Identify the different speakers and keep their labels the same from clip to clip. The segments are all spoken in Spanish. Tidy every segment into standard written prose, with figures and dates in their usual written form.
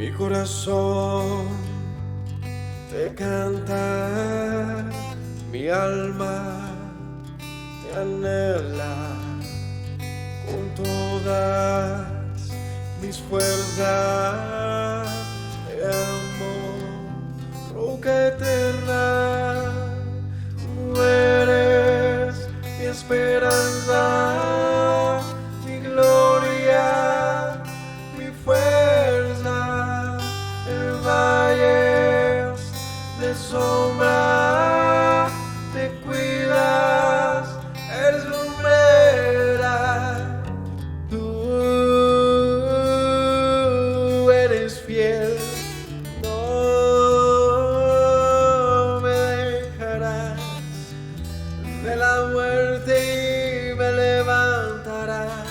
Speaker 1: Mi corazón te canta, mi alma te anhela con todas mis fuerzas. Te amo, roca eterna, tú eres mi esperanza, mi gloria, mi fuerza. En valles de sombra te cuidas, eres lumbrera. Tú eres fiel, no me dejarás. De la muerte y me levantarás.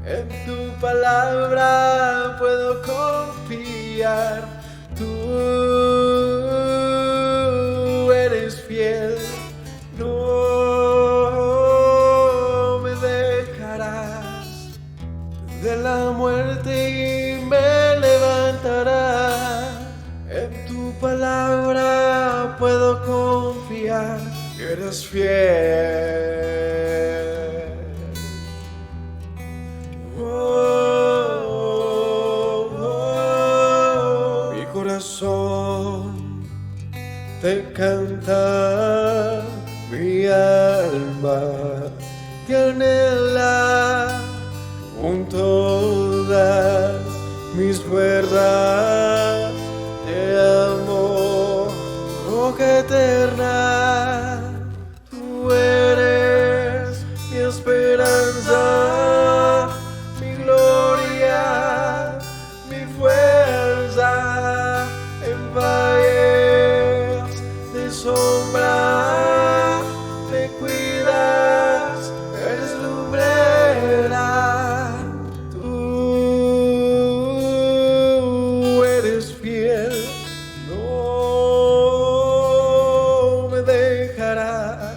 Speaker 1: En tu palabra puedo confiar. Tú eres fiel, no me dejarás. De la muerte y me levantarás. En tu palabra puedo confiar. Eres fiel. Mi corazón te canta, mi alma te anhela con todas mis fuerzas. Te amo, roca eterna. Tú eres mi esperanza, mi gloria, mi fuerza. En valles de sombra te cuidas, eres lumbrera. Tú eres fiel, no me dejarás.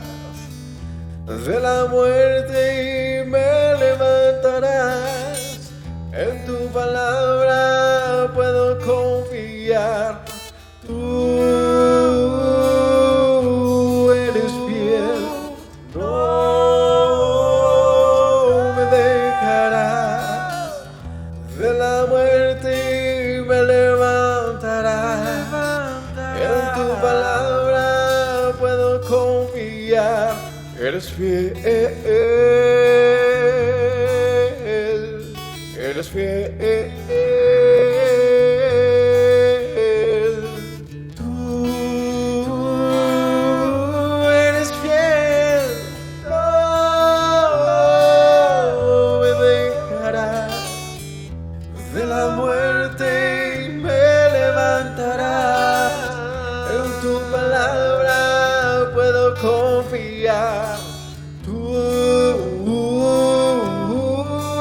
Speaker 1: De la muerte y me levantarás. En tu palabra puedo confiar. Tú eres fiel, no me dejarás. De la muerte me levantarás. En tu palabra puedo confiar. Eres fiel, eres fiel. Tú eres fiel, no me dejarás. De la muerte me levantarás. En tu palabra puedo confiar. Tú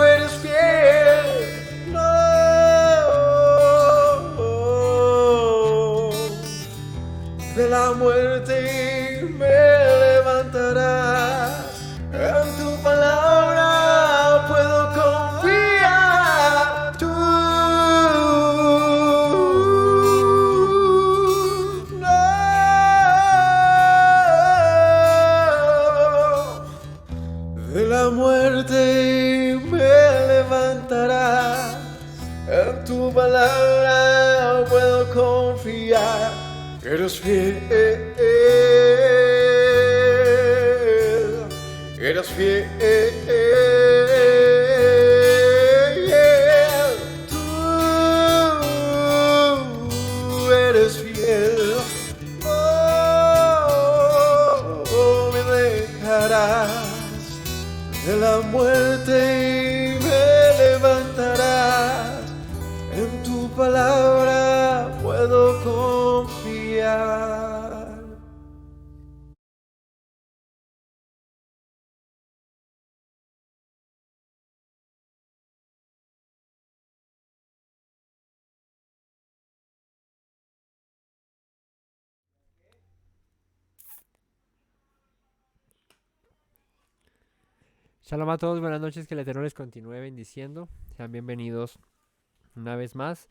Speaker 1: eres fiel, no. De la muerte me levantarás. En tu palabra puedo confiar. Tú no. De la muerte me levantarás. En tu palabra puedo confiar. Eres fiel, eres fiel. Tú eres fiel, no me dejarás. De la muerte me levantarás. En tu palabra puedo confiar.
Speaker 2: Shalom a todos, buenas noches, que el Eterno les continúe bendiciendo. Sean bienvenidos una vez más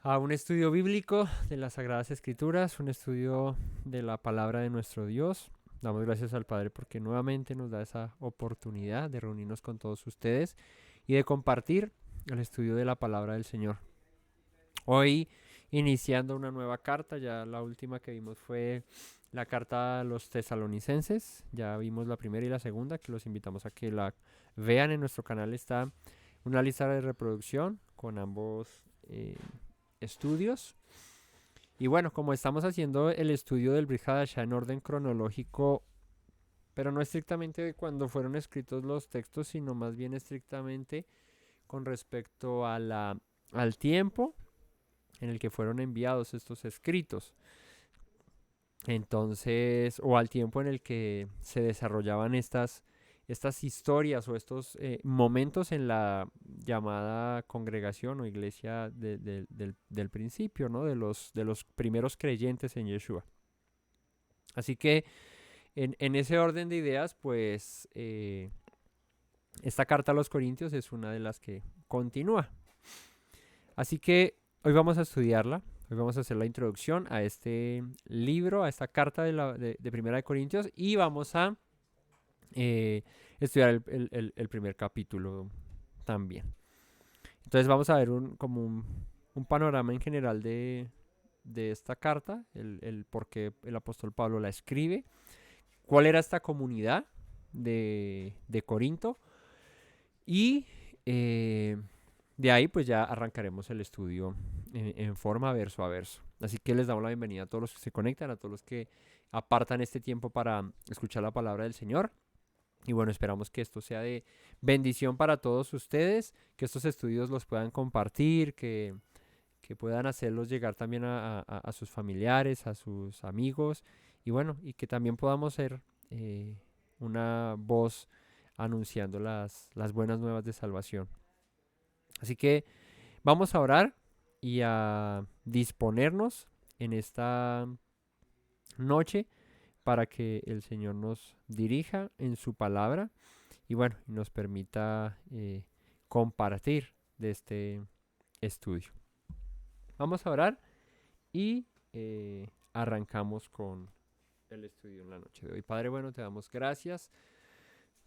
Speaker 2: a un estudio bíblico de las Sagradas Escrituras, un estudio de la palabra de nuestro Dios. Damos gracias al Padre porque nuevamente nos da esa oportunidad de reunirnos con todos ustedes y de compartir el estudio de la palabra del Señor. Hoy iniciando una nueva carta, ya la última que vimos fue la carta a los tesalonicenses, ya vimos la primera y la segunda, que los invitamos a que la vean en nuestro canal, está una lista de reproducción con ambos estudios. Y bueno, como estamos haciendo el estudio del Brit Hadashah en orden cronológico, pero no estrictamente de cuando fueron escritos los textos, sino más bien estrictamente con respecto a al tiempo en el que fueron enviados estos escritos. Entonces, o al tiempo en el que se desarrollaban estas historias o estos momentos en la llamada congregación o iglesia del principio, ¿no? De los primeros creyentes en Yeshua. Así que en ese orden de ideas, pues esta carta a los Corintios es una de las que continúa. Así que hoy vamos a estudiarla. Hoy vamos a hacer la introducción a este libro, a esta carta de Primera de Corintios, y vamos a estudiar el primer capítulo también. Entonces vamos a ver como un panorama en general de esta carta, el por qué el apóstol Pablo la escribe, cuál era esta comunidad de Corinto, y de ahí pues ya arrancaremos el estudio en forma verso a verso. Así que les damos la bienvenida a todos los que se conectan, a todos los que apartan este tiempo para escuchar la palabra del Señor. Y bueno, esperamos que esto sea de bendición para todos ustedes, que estos estudios los puedan compartir, que puedan hacerlos llegar también a sus familiares, a sus amigos, y bueno, y que también podamos ser una voz anunciando las buenas nuevas de salvación. Así que vamos a orar y a disponernos en esta noche para que el Señor nos dirija en su palabra y bueno, nos permita compartir de este estudio. Vamos a orar y arrancamos con el estudio en la noche de hoy. Padre, bueno, te damos gracias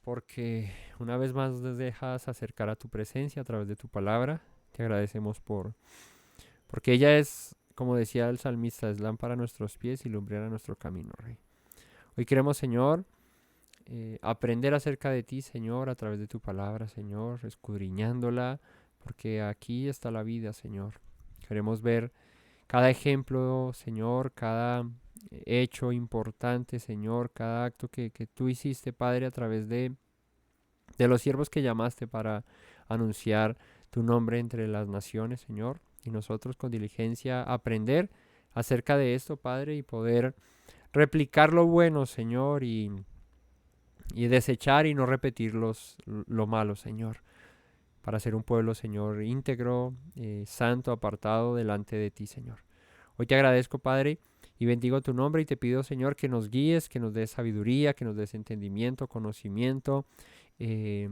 Speaker 2: porque una vez más nos dejas acercar a tu presencia a través de tu palabra. Te agradecemos porque ella es, como decía el salmista, es lámpara a nuestros pies y lumbrera a nuestro camino, Rey. Hoy queremos, Señor, aprender acerca de ti, Señor, a través de tu palabra, Señor, escudriñándola, porque aquí está la vida, Señor. Queremos ver cada ejemplo, Señor, cada hecho importante, Señor, cada acto que tú hiciste, Padre, a través de los siervos que llamaste para anunciar tu nombre entre las naciones, Señor, y nosotros con diligencia aprender acerca de esto, Padre, y poder replicar lo bueno, Señor, y desechar y no repetir lo malo, Señor, para ser un pueblo, Señor, íntegro, santo, apartado delante de ti, Señor. Hoy te agradezco, Padre, y bendigo tu nombre y te pido, Señor, que nos guíes, que nos des sabiduría, que nos des entendimiento, conocimiento, que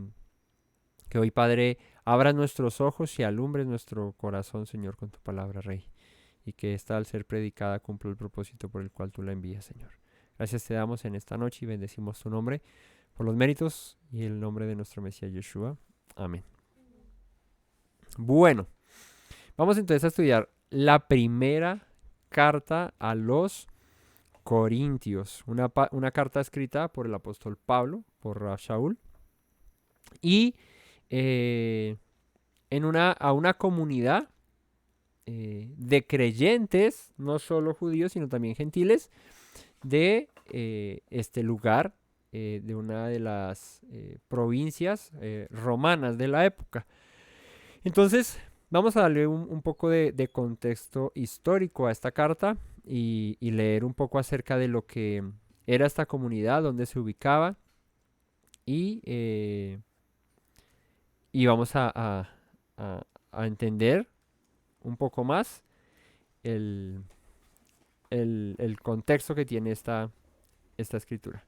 Speaker 2: hoy, Padre, abras nuestros ojos y alumbres nuestro corazón, Señor, con tu palabra, Rey, y que esta, al ser predicada, cumpla el propósito por el cual tú la envías, Señor. Gracias te damos en esta noche y bendecimos tu nombre por los méritos y el nombre de nuestro Mesías Yeshua. Amén. Bueno, vamos entonces a estudiar la primera carta a los Corintios, una carta escrita por el apóstol Pablo, por Shaul, y a una comunidad de creyentes, no solo judíos, sino también gentiles, de este lugar, de una de las provincias romanas de la época. Entonces, vamos a darle un poco de contexto histórico a esta carta y leer un poco acerca de lo que era esta comunidad, dónde se ubicaba, y vamos a entender un poco más el contexto que tiene esta escritura.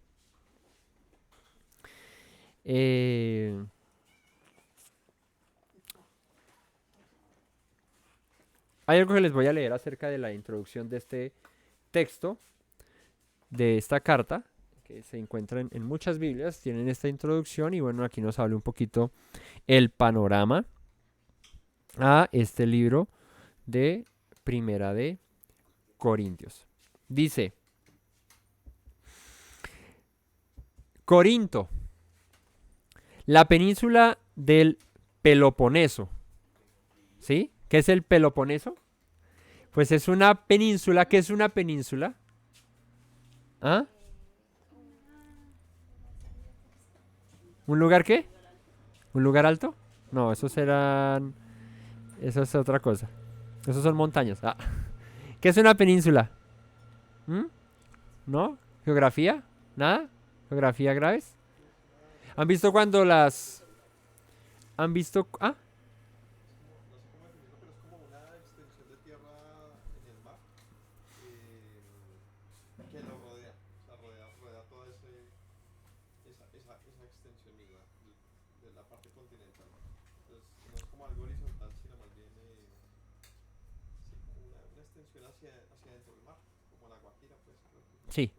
Speaker 2: Hay algo que les voy a leer acerca de la introducción de este texto, de esta carta, que se encuentra en muchas Biblias, tienen esta introducción y bueno, aquí nos habla un poquito el panorama a este libro de Primera de Corintios. Dice, Corinto, la península del Peloponeso. ¿Sí? ¿Qué es el Peloponeso? Pues es una península. ¿Qué es una península? ¿Ah? ¿Un lugar qué? ¿Un lugar alto? No, esos serán... Eso es otra cosa. Esos son montañas. Ah. ¿Qué es una península? ¿Mm? ¿No? ¿Geografía? ¿Nada? ¿Geografía graves? ¿Han visto cuando las... ¿Han visto... Ah?
Speaker 1: No sé cómo definirlo, pero es como una extensión de tierra en el mar que lo rodea. O sea, rodea toda esa extensión misma de la parte continental. Entonces, no es como algo horizontal, sino más bien sí, como una extensión hacia dentro del mar, como la Guajira, pues.
Speaker 2: Sí.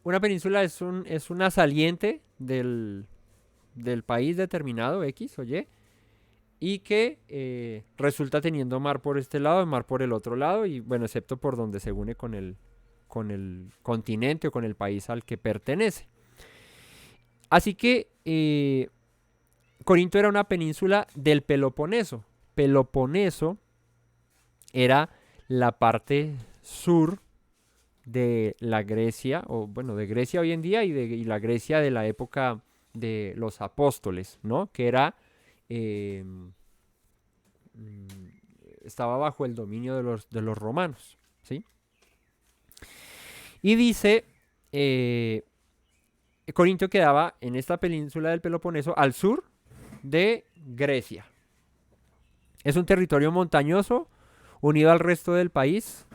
Speaker 2: Una península es una saliente del país determinado, X o Y, y que resulta teniendo mar por este lado y mar por el otro lado, y bueno, excepto por donde se une con el continente o con el país al que pertenece. Así que Corinto era una península del Peloponeso. Peloponeso era la parte sur de la Grecia, o bueno, de Grecia hoy en día y la Grecia de la época de los apóstoles, ¿no? Que era, eh, mm, estaba bajo el dominio de los romanos, ¿sí? Y dice, eh, Corinto quedaba en esta península del Peloponeso al sur de Grecia. Es un territorio montañoso unido al resto del país.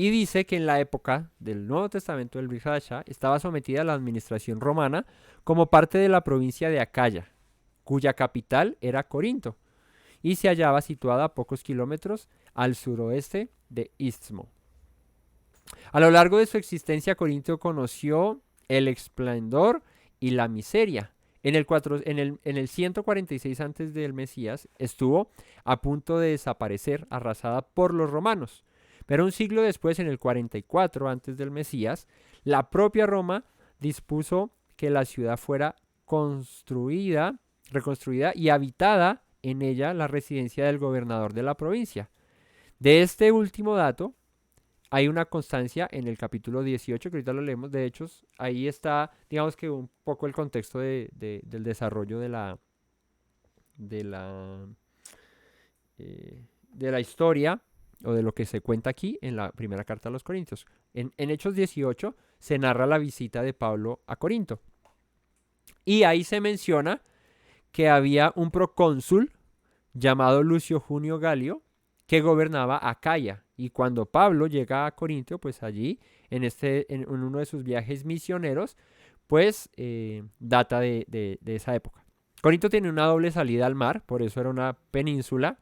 Speaker 2: Y dice que en la época del Nuevo Testamento del Brit Hadashah estaba sometida a la administración romana como parte de la provincia de Acaya, cuya capital era Corinto, y se hallaba situada a pocos kilómetros al suroeste de Istmo. A lo largo de su existencia, Corinto conoció el esplendor y la miseria. En el 146 antes del Mesías estuvo a punto de desaparecer, arrasada por los romanos. Pero un siglo después, en el 44 antes del Mesías, la propia Roma dispuso que la ciudad fuera reconstruida y habitada en ella la residencia del gobernador de la provincia. De este último dato hay una constancia en el capítulo 18, que ahorita lo leemos, de Hechos. Ahí está, digamos que un poco el contexto del desarrollo de la, de la historia o de lo que se cuenta aquí en la primera carta a los Corintios. En Hechos 18 se narra la visita de Pablo a Corinto. Y ahí se menciona que había un procónsul llamado Lucio Junio Galio que gobernaba Acaya. Y cuando Pablo llega a Corinto, pues allí, en uno de sus viajes misioneros, pues data de esa época. Corinto tiene una doble salida al mar, por eso era una península,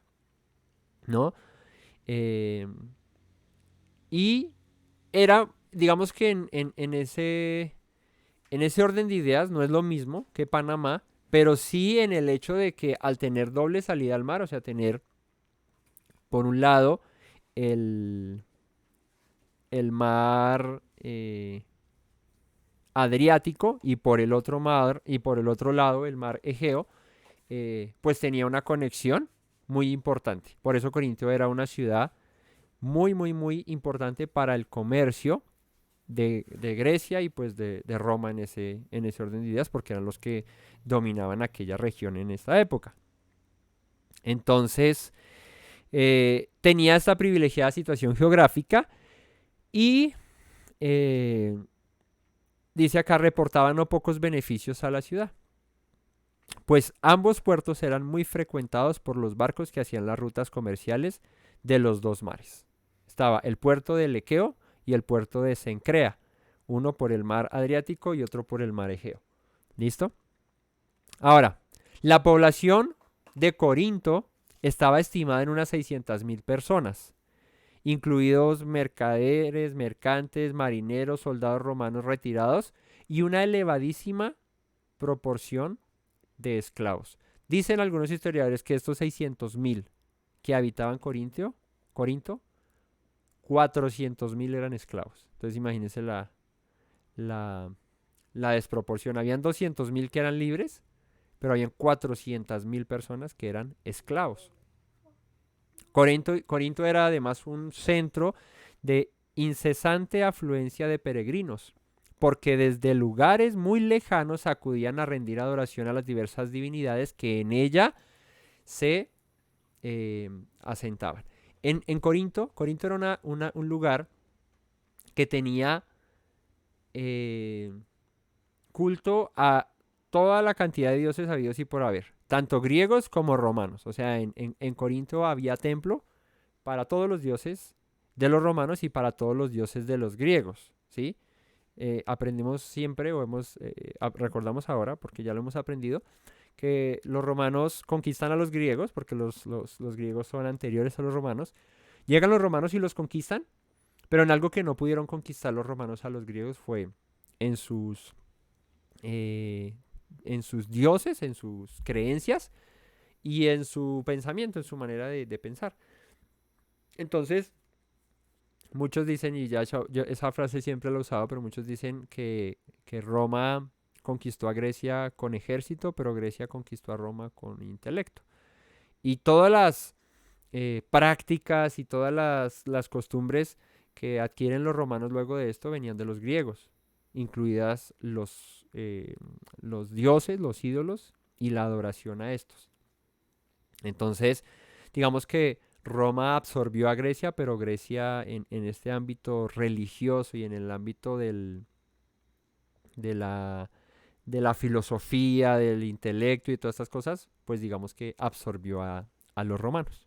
Speaker 2: ¿no? Y era, digamos que en ese orden de ideas no es lo mismo que Panamá, pero sí en el hecho de que al tener doble salida al mar, o sea, tener por un lado el mar Adriático y por el otro lado el mar Egeo, pues tenía una conexión muy importante. Por eso Corinto era una ciudad muy, muy, muy importante para el comercio de Grecia y pues de Roma en ese orden de ideas, porque eran los que dominaban aquella región en esta época. Entonces, tenía esta privilegiada situación geográfica y dice acá, reportaba no pocos beneficios a la ciudad, pues ambos puertos eran muy frecuentados por los barcos que hacían las rutas comerciales de los dos mares. Estaba el puerto de Lequeo y el puerto de Cencrea, uno por el mar Adriático y otro por el mar Egeo. ¿Listo? Ahora, la población de Corinto estaba estimada en unas 600.000 personas, incluidos mercaderes, mercantes, marineros, soldados romanos retirados y una elevadísima proporción de esclavos. Dicen algunos historiadores que estos 600.000 que habitaban Corinto, 400.000 eran esclavos. Entonces imagínense la desproporción. Habían 200.000 que eran libres, pero habían 400.000 personas que eran esclavos. Corinto era además un centro de incesante afluencia de peregrinos, porque desde lugares muy lejanos acudían a rendir adoración a las diversas divinidades que en ella se asentaban. En Corinto era un lugar que tenía culto a toda la cantidad de dioses habidos y por haber, tanto griegos como romanos. O sea, en Corinto había templo para todos los dioses de los romanos y para todos los dioses de los griegos, ¿sí? Aprendimos siempre, recordamos ahora, porque ya lo hemos aprendido, que los romanos conquistan a los griegos, porque los griegos son anteriores a los romanos. Llegan los romanos y los conquistan, pero en algo que no pudieron conquistar los romanos a los griegos fue en sus dioses, en sus creencias y en su pensamiento, en su manera de pensar. Entonces, muchos dicen, y yo esa frase siempre la he usado, pero muchos dicen que Roma conquistó a Grecia con ejército, pero Grecia conquistó a Roma con intelecto. Y todas las prácticas y todas las costumbres que adquieren los romanos luego de esto venían de los griegos, incluidas los dioses, los ídolos y la adoración a estos. Entonces, digamos que Roma absorbió a Grecia, pero Grecia en este ámbito religioso y en el ámbito de la filosofía, del intelecto y todas estas cosas, pues digamos que absorbió a los romanos.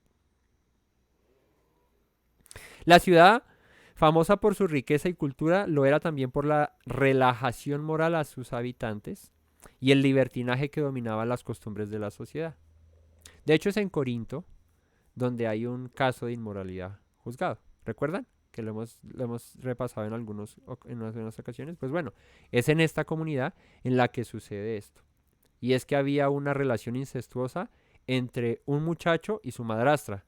Speaker 2: La ciudad, famosa por su riqueza y cultura, lo era también por la relajación moral a sus habitantes y el libertinaje que dominaba las costumbres de la sociedad. De hecho, es en Corinto donde hay un caso de inmoralidad juzgado. ¿Recuerdan? Que lo hemos repasado en algunas ocasiones. Pues bueno, es en esta comunidad en la que sucede esto. Y es que había una relación incestuosa entre un muchacho y su madrastra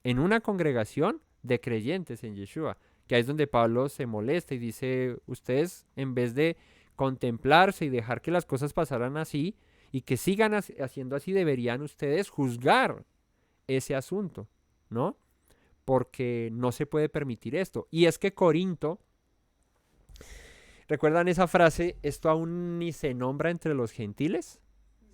Speaker 2: en una congregación de creyentes en Yeshua, que ahí es donde Pablo se molesta y dice, ustedes en vez de contemplarse y dejar que las cosas pasaran así y que sigan haciendo así, deberían ustedes juzgar ese asunto, ¿no? Porque no se puede permitir esto. Y es que Corinto, ¿recuerdan esa frase? Esto aún ni se nombra entre los gentiles.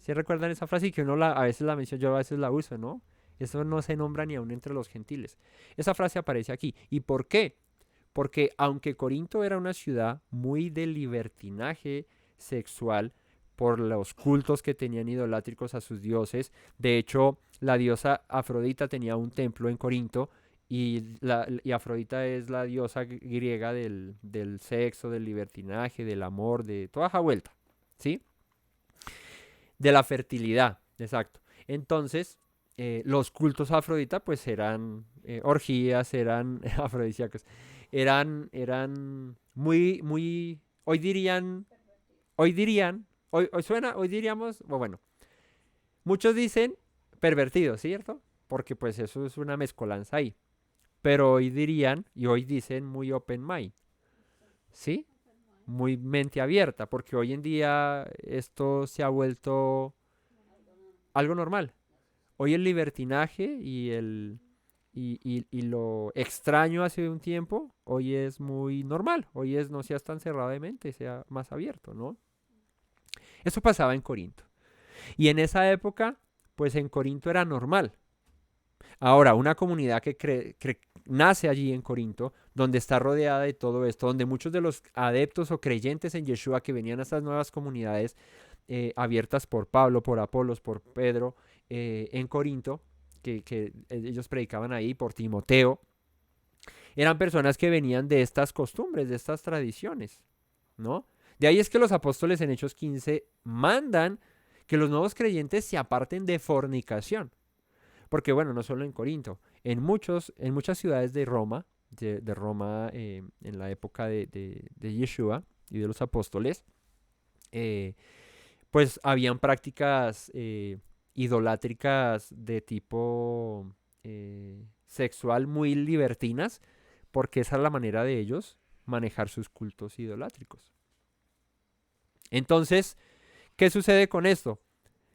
Speaker 2: ¿Sí recuerdan esa frase? Y que uno a veces la menciona, yo a veces la uso, ¿no? Eso no se nombra ni aún entre los gentiles. Esa frase aparece aquí. ¿Y por qué? Porque aunque Corinto era una ciudad muy de libertinaje sexual, por los cultos que tenían idolátricos a sus dioses. De hecho, la diosa Afrodita tenía un templo en Corinto y Afrodita es la diosa griega del sexo, del libertinaje, del amor, de toda esa vuelta, ¿sí? De la fertilidad, exacto. Entonces, los cultos a Afrodita pues eran orgías, eran afrodisíacos, eran muy, muy, hoy diríamos, bueno, muchos dicen pervertidos, ¿cierto? Porque pues eso es una mezcolanza ahí. Pero hoy dirían, y hoy dicen muy open mind, ¿sí? Muy mente abierta, porque hoy en día esto se ha vuelto algo normal. Hoy el libertinaje y lo extraño hace un tiempo, hoy es muy normal. Hoy no seas tan cerrado de mente, sea más abierto, ¿no? Eso pasaba en Corinto. Y en esa época, pues en Corinto era normal. Ahora, una comunidad que nace allí en Corinto, donde está rodeada de todo esto, donde muchos de los adeptos o creyentes en Yeshua que venían a estas nuevas comunidades abiertas por Pablo, por Apolos, por Pedro, en Corinto, que ellos predicaban ahí, por Timoteo, eran personas que venían de estas costumbres, de estas tradiciones, ¿no? De ahí es que los apóstoles en Hechos 15 mandan que los nuevos creyentes se aparten de fornicación. Porque bueno, no solo en Corinto, en muchas ciudades de Roma, de Roma en la época de Yeshua y de los apóstoles, eh, pues habían prácticas idolátricas de tipo sexual muy libertinas, porque esa es la manera de ellos manejar sus cultos idolátricos. Entonces, ¿qué sucede con esto?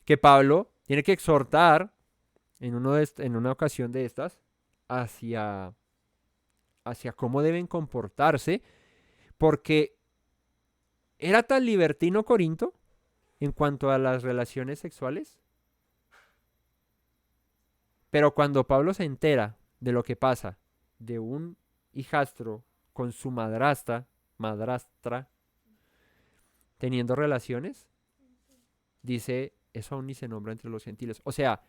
Speaker 2: Que Pablo tiene que exhortar en una ocasión de estas hacia cómo deben comportarse, porque era tan libertino Corinto en cuanto a las relaciones sexuales. Pero cuando Pablo se entera de lo que pasa de un hijastro con su madrastra, teniendo relaciones, dice, eso aún ni se nombra entre los gentiles. O sea,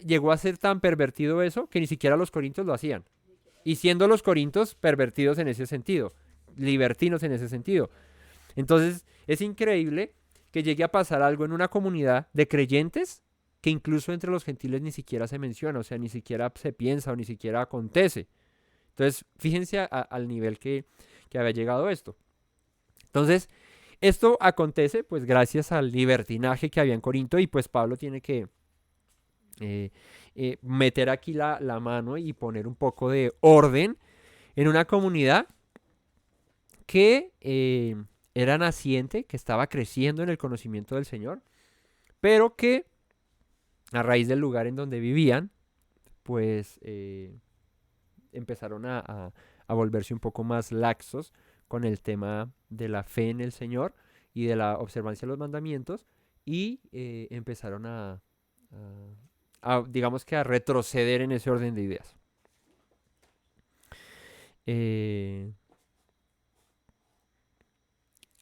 Speaker 2: llegó a ser tan pervertido eso que ni siquiera los corintios lo hacían. Y siendo los corintios pervertidos en ese sentido, libertinos en ese sentido. Entonces, es increíble que llegue a pasar algo en una comunidad de creyentes que incluso entre los gentiles ni siquiera se menciona, o sea, ni siquiera se piensa o ni siquiera acontece. Entonces, fíjense al nivel que había llegado esto. Entonces, esto acontece pues gracias al libertinaje que había en Corinto, y pues Pablo tiene que meter aquí la mano y poner un poco de orden en una comunidad que era naciente, que estaba creciendo en el conocimiento del Señor, pero que a raíz del lugar en donde vivían, pues empezaron a volverse un poco más laxos con el tema de la fe en el Señor y de la observancia de los mandamientos, y empezaron digamos que a retroceder en ese orden de ideas.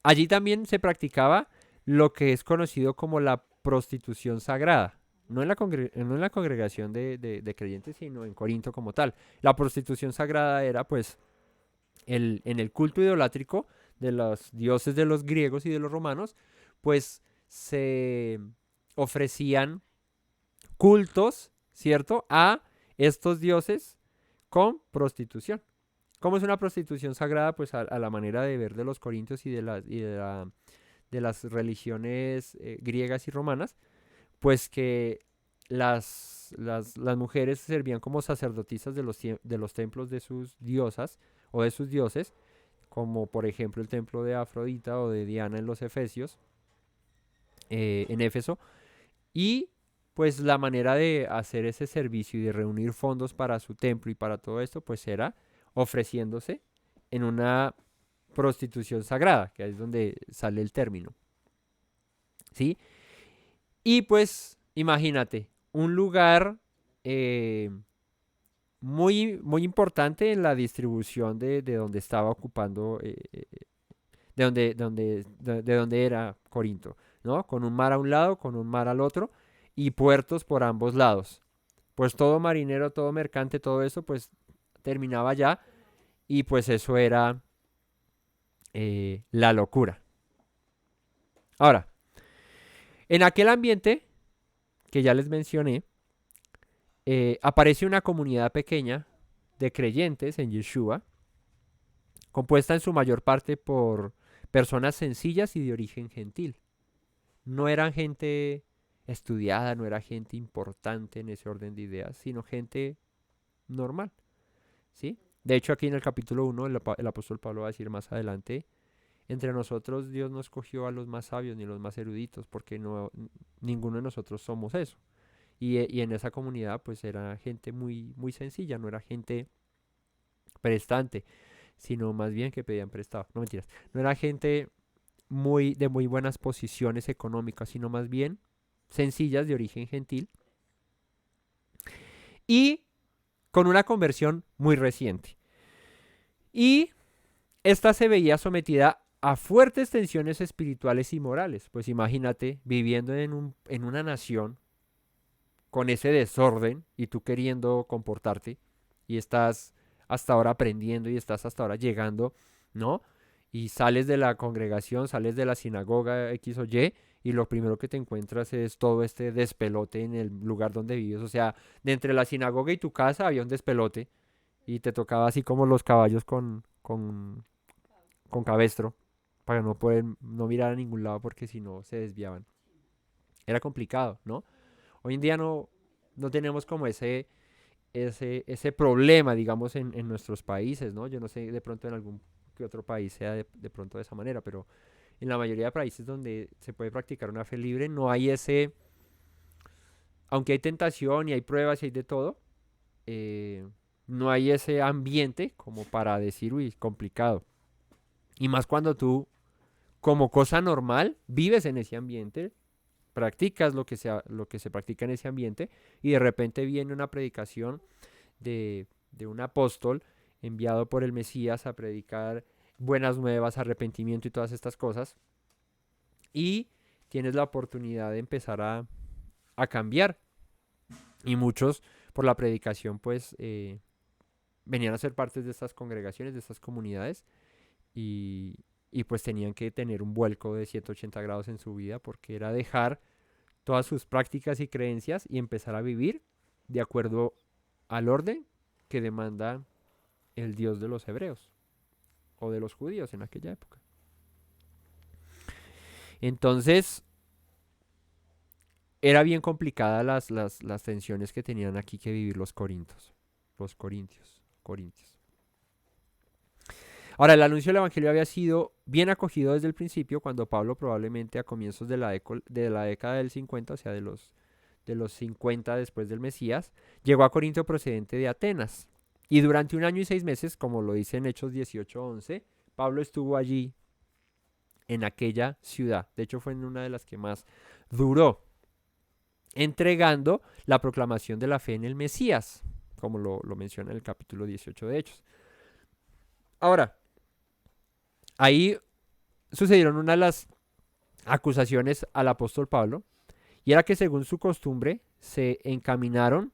Speaker 2: Allí también se practicaba lo que es conocido como la prostitución sagrada. No en la congregación de creyentes, sino en Corinto como tal. La prostitución sagrada era pues en el culto idolátrico de los dioses de los griegos y de los romanos, pues se ofrecían cultos, ¿cierto?, a estos dioses con prostitución. ¿Cómo es una prostitución sagrada? Pues a la manera de ver de los corintios y de las religiones griegas y romanas, pues que las mujeres servían como sacerdotisas de los templos de sus diosas o de sus dioses, como por ejemplo el templo de Afrodita o de Diana en los Efesios, en Éfeso, y pues la manera de hacer ese servicio y de reunir fondos para su templo y para todo esto, pues era ofreciéndose en una prostitución sagrada, que es donde sale el término, ¿sí? Y pues imagínate, un lugar muy, muy importante en la distribución de donde estaba ocupando, de donde era Corinto, ¿no? Con un mar a un lado, con un mar al otro, y puertos por ambos lados. Pues todo marinero, todo mercante, todo eso, pues terminaba allá, y pues eso era la locura. Ahora, en aquel ambiente que ya les mencioné, aparece una comunidad pequeña de creyentes en Yeshua, compuesta en su mayor parte por personas sencillas y de origen gentil. No eran gente estudiada, no era gente importante en ese orden de ideas, sino gente normal, ¿sí? De hecho, aquí en el capítulo 1, el apóstol Pablo va a decir más adelante, entre nosotros Dios no escogió a los más sabios ni los más eruditos, porque ninguno de nosotros somos eso. Y en esa comunidad pues era gente muy, muy sencilla, no era gente prestante, sino más bien que pedían prestado. No, mentiras. No era gente de muy buenas posiciones económicas, sino más bien sencillas de origen gentil y con una conversión muy reciente. Y esta se veía sometida a fuertes tensiones espirituales y morales. Pues imagínate viviendo en una nación con ese desorden y tú queriendo comportarte y estás hasta ahora aprendiendo y estás hasta ahora llegando, ¿no? Y sales de la congregación, sales de la sinagoga X o Y y lo primero que te encuentras es todo este despelote en el lugar donde vives. O sea, de entre la sinagoga y tu casa había un despelote y te tocaba así como los caballos con cabestro para no poder no mirar a ningún lado porque si no se desviaban. Era complicado, ¿no? Hoy en día no tenemos como ese problema, digamos, en nuestros países, ¿no? Yo no sé de pronto en algún que otro país sea de pronto de esa manera, pero en la mayoría de países donde se puede practicar una fe libre no hay aunque hay tentación y hay pruebas y hay de todo, eh, no hay ese ambiente como para decir, uy, complicado. Y más cuando tú, como cosa normal, vives en ese ambiente, practicas lo que se practica en ese ambiente y de repente viene una predicación de un apóstol enviado por el Mesías a predicar buenas nuevas, arrepentimiento y todas estas cosas. Y tienes la oportunidad de empezar a cambiar. Y muchos por la predicación pues venían a ser partes de estas congregaciones, de estas comunidades. Y pues tenían que tener un vuelco de 180 grados en su vida porque era dejar todas sus prácticas y creencias y empezar a vivir de acuerdo al orden que demanda el Dios de los hebreos o de los judíos en aquella época. Entonces, era bien complicada las tensiones que tenían aquí que vivir los corintios. Los corintios. Ahora, el anuncio del Evangelio había sido bien acogido desde el principio, cuando Pablo probablemente a comienzos de la década del 50, o sea, de los 50 después del Mesías, llegó a Corinto procedente de Atenas. Y durante 1 año y 6 meses, como lo dice en Hechos 18:11, Pablo estuvo allí en aquella ciudad. De hecho, fue en una de las que más duró, entregando la proclamación de la fe en el Mesías, como lo menciona en el capítulo 18 de Hechos. Ahora, ahí sucedieron una de las acusaciones al apóstol Pablo, y era que según su costumbre se encaminaron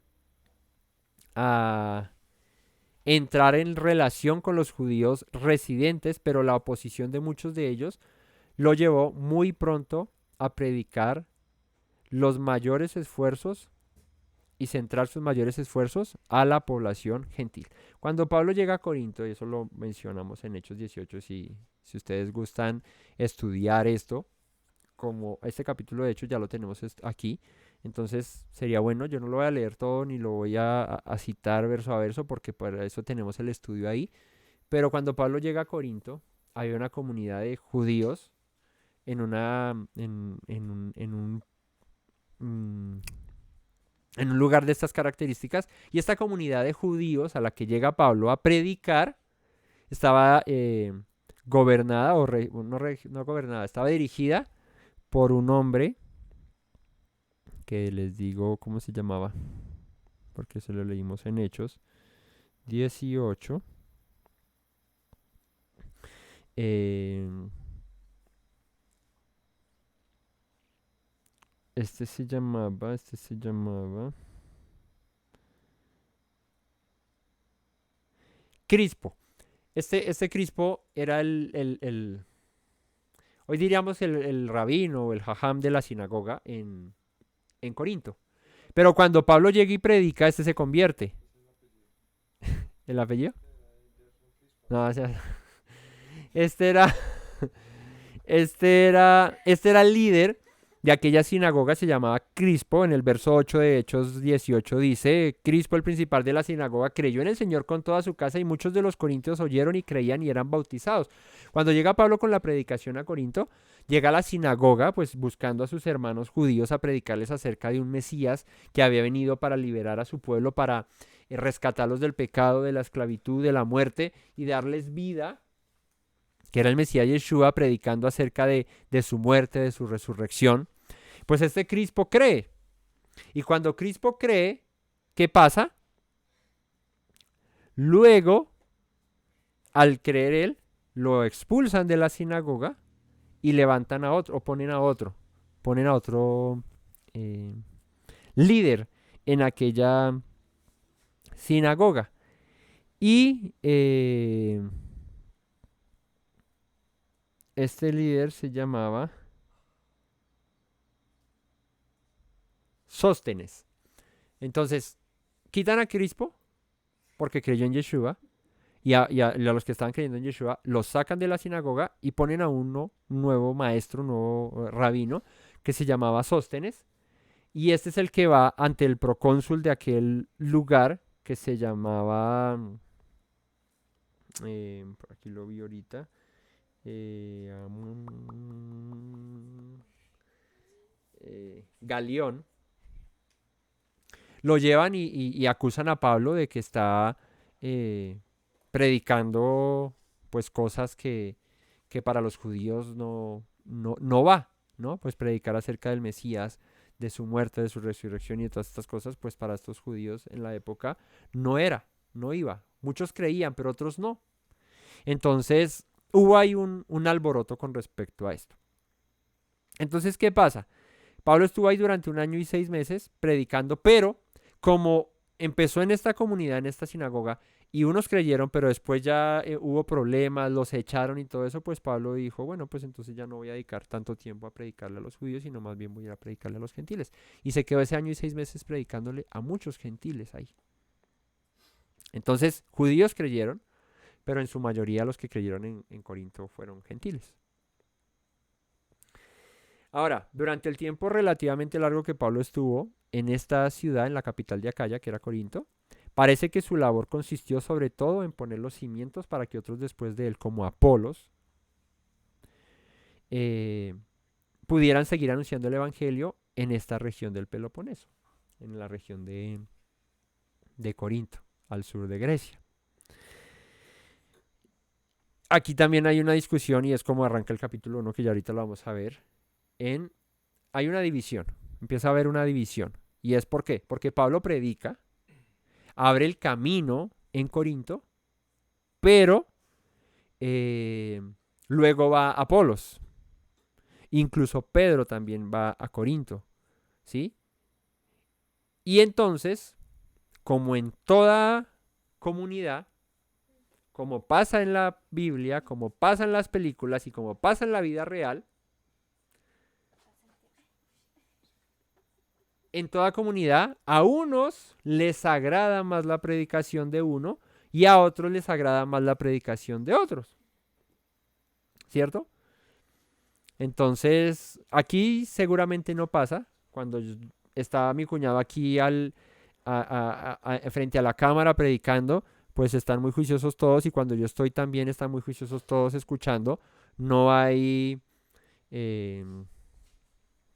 Speaker 2: a entrar en relación con los judíos residentes, pero la oposición de muchos de ellos lo llevó muy pronto a predicar los mayores esfuerzos y centrar sus mayores esfuerzos a la población gentil. Cuando Pablo llega a Corinto, y eso lo mencionamos en Hechos 18, si ustedes gustan estudiar esto, como este capítulo de Hechos ya lo tenemos aquí, entonces sería bueno, yo no lo voy a leer todo ni lo voy a citar verso a verso porque para eso tenemos el estudio ahí, pero cuando Pablo llega a Corinto, había una comunidad de judíos en mm, en un lugar de estas características, y esta comunidad de judíos a la que llega Pablo a predicar estaba gobernada, no gobernada, estaba dirigida por un hombre que les digo cómo se llamaba, porque se lo leímos en Hechos 18. Eh, este se llamaba Crispo. Este Crispo era hoy diríamos el rabino o el jajam de la sinagoga en Corinto. Pero cuando Pablo llega y predica, este se convierte. ¿El apellido? No, o sea, este era, este era el líder de aquella sinagoga, se llamaba Crispo. En el verso 8 de Hechos 18 dice, Crispo, el principal de la sinagoga, creyó en el Señor con toda su casa y muchos de los corintios oyeron y creían y eran bautizados. Cuando llega Pablo con la predicación a Corinto, llega a la sinagoga, pues buscando a sus hermanos judíos a predicarles acerca de un Mesías que había venido para liberar a su pueblo, para rescatarlos del pecado, de la esclavitud, de la muerte y darles vida, que era el Mesías Yeshua, predicando acerca de su muerte, de su resurrección. Pues este Crispo cree. Y cuando Crispo cree, ¿qué pasa? Luego, al creer él, lo expulsan de la sinagoga y levantan a otro, o ponen a otro líder en aquella sinagoga. Y este líder se llamaba Sóstenes. Entonces, quitan a Crispo porque creyó en Yeshua y a los que estaban creyendo en Yeshua los sacan de la sinagoga y ponen a un nuevo maestro, un nuevo rabino que se llamaba Sóstenes. Y este es el que va ante el procónsul de aquel lugar que se llamaba, por aquí lo vi ahorita, Galión. Lo llevan y acusan a Pablo de que está predicando pues cosas que para los judíos no va, ¿no? Pues predicar acerca del Mesías, de su muerte, de su resurrección y de todas estas cosas, pues para estos judíos en la época no iba. Muchos creían, pero otros no. Entonces hubo ahí un alboroto con respecto a esto. Entonces, ¿qué pasa? Pablo estuvo ahí durante 1 año y 6 meses predicando, pero como empezó en esta comunidad, en esta sinagoga, y unos creyeron, pero después ya hubo problemas, los echaron y todo eso, pues Pablo dijo, bueno, pues entonces ya no voy a dedicar tanto tiempo a predicarle a los judíos, sino más bien voy a ir a predicarle a los gentiles. Y se quedó ese 1 año y 6 meses predicándole a muchos gentiles ahí. Entonces, judíos creyeron, pero en su mayoría los que creyeron en Corinto fueron gentiles. Ahora, durante el tiempo relativamente largo que Pablo estuvo en esta ciudad, en la capital de Acaya, que era Corinto, parece que su labor consistió sobre todo en poner los cimientos para que otros después de él, como Apolos, pudieran seguir anunciando el evangelio en esta región del Peloponeso, en la región de Corinto, al sur de Grecia. Aquí también hay una discusión y es como arranca el capítulo 1, que ya ahorita lo vamos a ver. Hay una división, empieza a haber una división. ¿Y es por qué? Porque Pablo predica, abre el camino en Corinto, pero luego va a Apolos. Incluso Pedro también va a Corinto, ¿sí? Y entonces, como en toda comunidad, como pasa en la Biblia, como pasa en las películas y como pasa en la vida real, en toda comunidad, a unos les agrada más la predicación de uno y a otros les agrada más la predicación de otros. ¿Cierto? Entonces, aquí seguramente no pasa. Cuando estaba mi cuñado aquí frente a la cámara predicando, pues están muy juiciosos todos y cuando yo estoy también están muy juiciosos todos escuchando. No hay,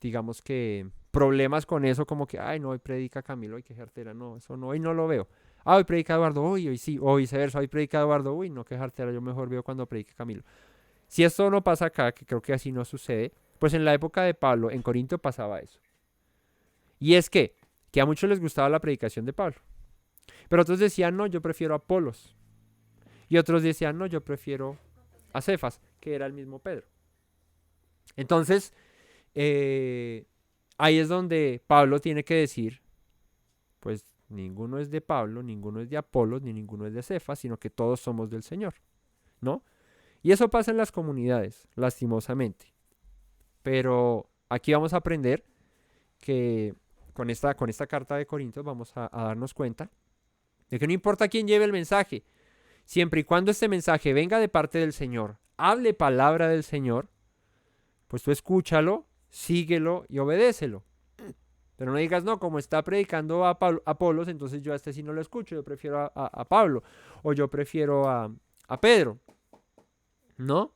Speaker 2: digamos que problemas con eso, como que, ay, no, hoy predica Camilo, ay, qué jartera, no, eso no, hoy no lo veo. Ah, hoy predica Eduardo, hoy sí, o viceversa, hoy predica Eduardo, uy, no, qué jartera, yo mejor veo cuando predica Camilo. Si esto no pasa acá, que creo que así no sucede, pues en la época de Pablo, en Corinto pasaba eso. Y es que a muchos les gustaba la predicación de Pablo, pero otros decían, no, yo prefiero a Apolos. Y otros decían, no, yo prefiero a Cefas, que era el mismo Pedro. Entonces, ahí es donde Pablo tiene que decir, pues ninguno es de Pablo, ninguno es de Apolos, ni ninguno es de Cefas, sino que todos somos del Señor, ¿no? Y eso pasa en las comunidades, lastimosamente. Pero aquí vamos a aprender que con esta carta de Corintios vamos a darnos cuenta de que no importa quién lleve el mensaje, siempre y cuando este mensaje venga de parte del Señor, hable palabra del Señor, pues tú escúchalo, síguelo y obedécelo. Pero no digas, no, como está predicando a Apolos, entonces yo a este sí no lo escucho, yo prefiero a Pablo, o yo prefiero a Pedro, ¿no?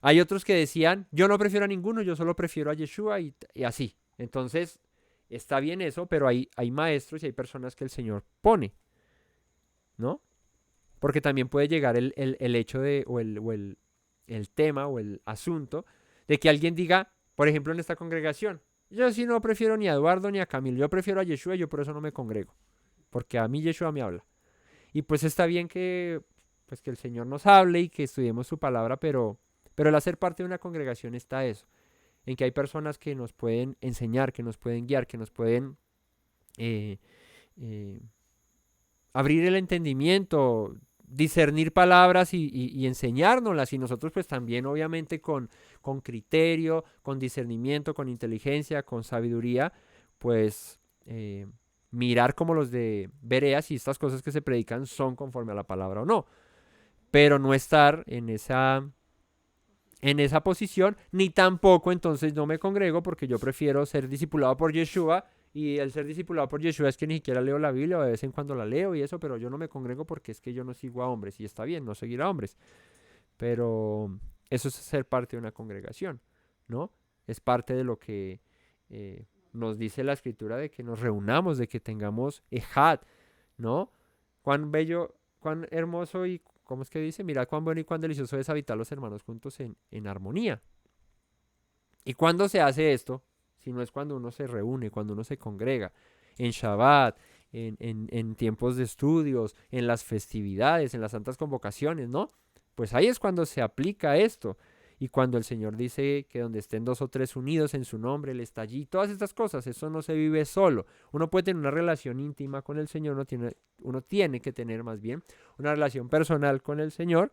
Speaker 2: Hay otros que decían, yo no prefiero a ninguno, yo solo prefiero a Yeshua y así. Entonces, está bien eso, pero hay maestros y hay personas que el Señor pone, ¿no? Porque también puede llegar el hecho de, o el tema o el asunto de que alguien diga, por ejemplo, en esta congregación, yo sí no prefiero ni a Eduardo ni a Camilo, yo prefiero a Yeshua y yo por eso no me congrego, porque a mí Yeshua me habla. Y pues está bien que el Señor nos hable y que estudiemos su palabra, pero el hacer parte de una congregación está eso, en que hay personas que nos pueden enseñar, que nos pueden guiar, que nos pueden abrir el entendimiento, discernir palabras y enseñárnoslas, y nosotros pues también obviamente con criterio, con discernimiento, con inteligencia, con sabiduría, pues mirar como los de Berea si estas cosas que se predican son conforme a la palabra o no, pero no estar en esa posición, ni tampoco entonces no me congrego porque yo prefiero ser discipulado por Yeshua, y el ser discipulado por Yeshua es que ni siquiera leo la Biblia, o de vez en cuando la leo y eso, pero yo no me congrego porque es que yo no sigo a hombres, y está bien no seguir a hombres, pero eso es ser parte de una congregación, ¿no? Es parte de lo que nos dice la escritura, de que nos reunamos, de que tengamos ejad, ¿no? Cuán bello, cuán hermoso y, ¿cómo es que dice? Mirad cuán bueno y cuán delicioso es habitar los hermanos juntos en armonía. ¿Y cuándo se hace esto? Si no es cuando uno se reúne, cuando uno se congrega, en Shabbat, en tiempos de estudios, en las festividades, en las santas convocaciones, ¿no? Pues ahí es cuando se aplica esto. Y cuando el Señor dice que donde estén 2 o 3 unidos en su nombre, Él está allí. Todas estas cosas, eso no se vive solo. Uno puede tener una relación íntima con el Señor, uno tiene que tener más bien una relación personal con el Señor,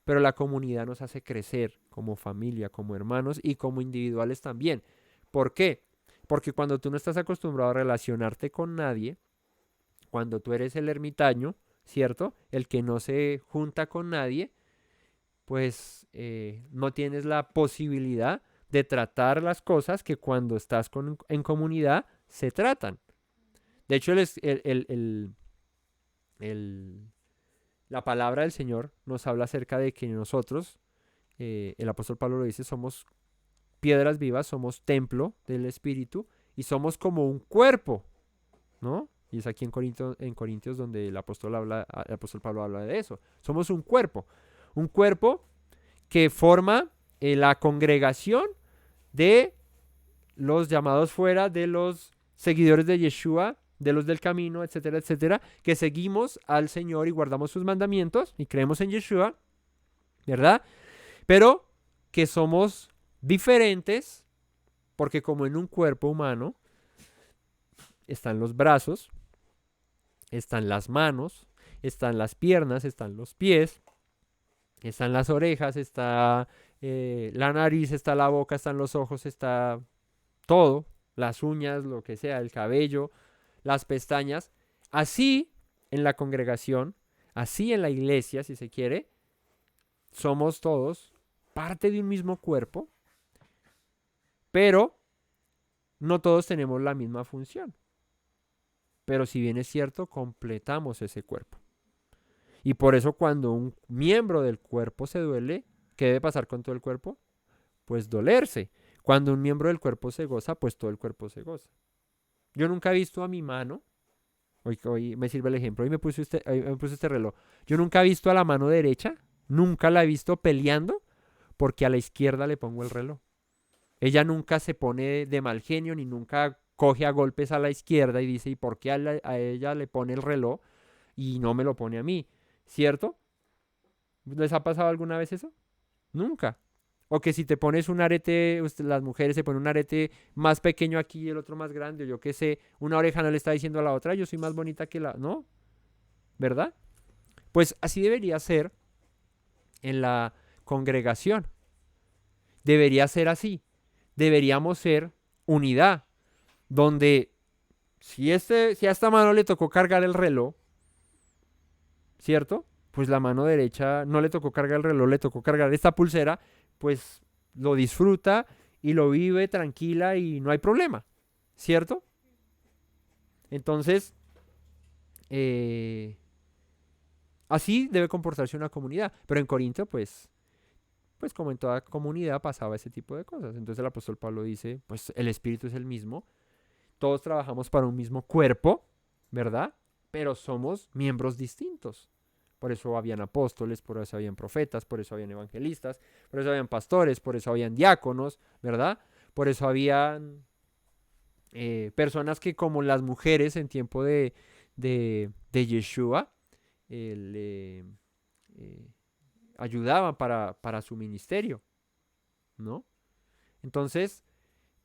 Speaker 2: pero la comunidad nos hace crecer como familia, como hermanos y como individuales también. ¿Por qué? Porque cuando tú no estás acostumbrado a relacionarte con nadie, cuando tú eres el ermitaño, ¿cierto? El que no se junta con nadie, pues no tienes la posibilidad de tratar las cosas que cuando estás en comunidad se tratan. De hecho, la palabra del Señor nos habla acerca de que nosotros, el apóstol Pablo lo dice, somos piedras vivas, somos templo del Espíritu y somos como un cuerpo, ¿no? Y es aquí en Corintios donde el apóstol Pablo habla de eso. Somos un cuerpo que forma la congregación de los llamados fuera, de los seguidores de Yeshua, de los del camino, etcétera, etcétera, que seguimos al Señor y guardamos sus mandamientos y creemos en Yeshua, ¿verdad? Pero que somos diferentes porque como en un cuerpo humano están los brazos, están las manos, están las piernas, están los pies, están las orejas, está la nariz, está la boca, están los ojos, está todo, las uñas, lo que sea, el cabello, las pestañas. Así en la congregación, así en la iglesia, si se quiere, somos todos parte de un mismo cuerpo, pero no todos tenemos la misma función. Pero si bien es cierto, completamos ese cuerpo. Y por eso cuando un miembro del cuerpo se duele, ¿qué debe pasar con todo el cuerpo? Pues dolerse. Cuando un miembro del cuerpo se goza, pues todo el cuerpo se goza. Yo nunca he visto a mi mano, hoy me sirve el ejemplo, hoy me puse este reloj. Yo nunca he visto a la mano derecha, nunca la he visto peleando, porque a la izquierda le pongo el reloj. Ella nunca se pone de mal genio, ni nunca coge a golpes a la izquierda y dice, ¿y por qué a ella le pone el reloj y no me lo pone a mí? ¿Cierto? ¿Les ha pasado alguna vez eso? Nunca. O que si te pones un arete, las mujeres se ponen un arete más pequeño aquí y el otro más grande, o yo qué sé, una oreja no le está diciendo a la otra, yo soy más bonita que la... ¿No? ¿Verdad? Pues así debería ser en la congregación. Debería ser así. Deberíamos ser unidad, donde si a esta mano le tocó cargar el reloj, ¿cierto? Pues la mano derecha no le tocó cargar el reloj, le tocó cargar esta pulsera, pues lo disfruta y lo vive tranquila y no hay problema, ¿cierto? Entonces, así debe comportarse una comunidad. Pero en Corinto, pues como en toda comunidad pasaba ese tipo de cosas. Entonces el apóstol Pablo dice, pues el espíritu es el mismo, todos trabajamos para un mismo cuerpo, ¿verdad? Pero somos miembros distintos. Por eso habían apóstoles, por eso habían profetas, por eso habían evangelistas, por eso habían pastores, por eso habían diáconos, ¿verdad? Por eso habían personas que como las mujeres en tiempo de Yeshua le ayudaban para su ministerio, ¿no? Entonces,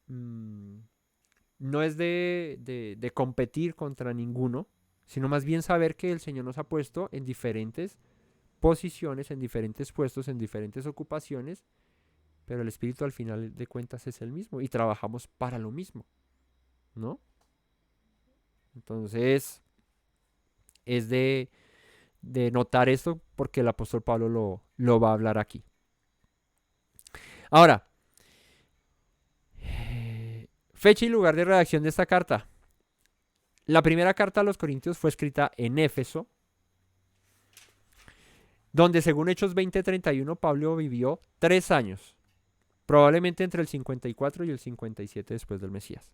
Speaker 2: no es de competir contra ninguno, sino más bien saber que el Señor nos ha puesto en diferentes posiciones, en diferentes puestos, en diferentes ocupaciones, pero el Espíritu al final de cuentas es el mismo y trabajamos para lo mismo. ¿no? Entonces, es de notar esto porque el apóstol Pablo lo va a hablar aquí. Ahora, fecha y lugar de redacción de esta carta. La primera carta a los Corintios fue escrita en Éfeso, donde según Hechos 20:31 Pablo vivió 3 años, probablemente entre el 54 y el 57 después del Mesías.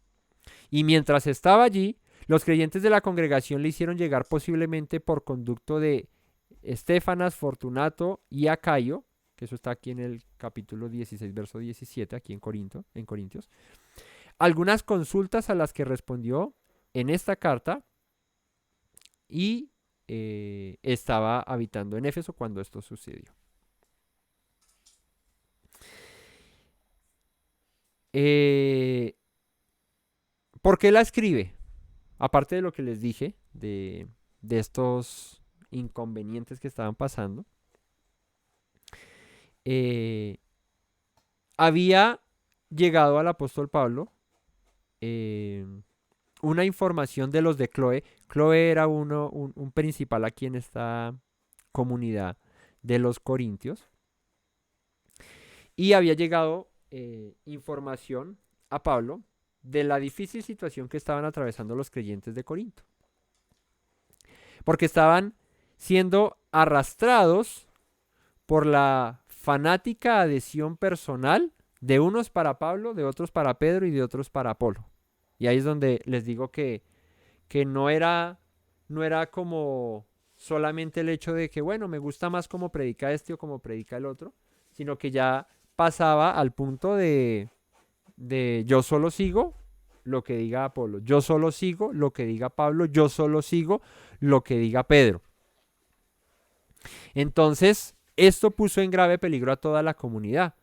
Speaker 2: Y mientras estaba allí, los creyentes de la congregación le hicieron llegar posiblemente por conducto de Estéfanas, Fortunato y Acayo, que eso está aquí en el capítulo 16, verso 17, aquí en Corintios, algunas consultas a las que respondió en esta carta y estaba habitando en Éfeso cuando esto sucedió. ¿Por qué la escribe? Aparte de lo que les dije, de estos inconvenientes que estaban pasando, había llegado al apóstol Pablo una información de los de Cloé. Cloé era un principal aquí en esta comunidad de los corintios. Y había llegado información a Pablo de la difícil situación que estaban atravesando los creyentes de Corinto. Porque estaban siendo arrastrados por la fanática adhesión personal de unos para Pablo, de otros para Pedro y de otros para Apolo. Y ahí es donde les digo que no era como solamente el hecho de que, bueno, me gusta más cómo predica este o cómo predica el otro, sino que ya pasaba al punto de yo solo sigo lo que diga Apolo, yo solo sigo lo que diga Pablo, yo solo sigo lo que diga Pedro. Entonces, esto puso en grave peligro a toda la comunidad.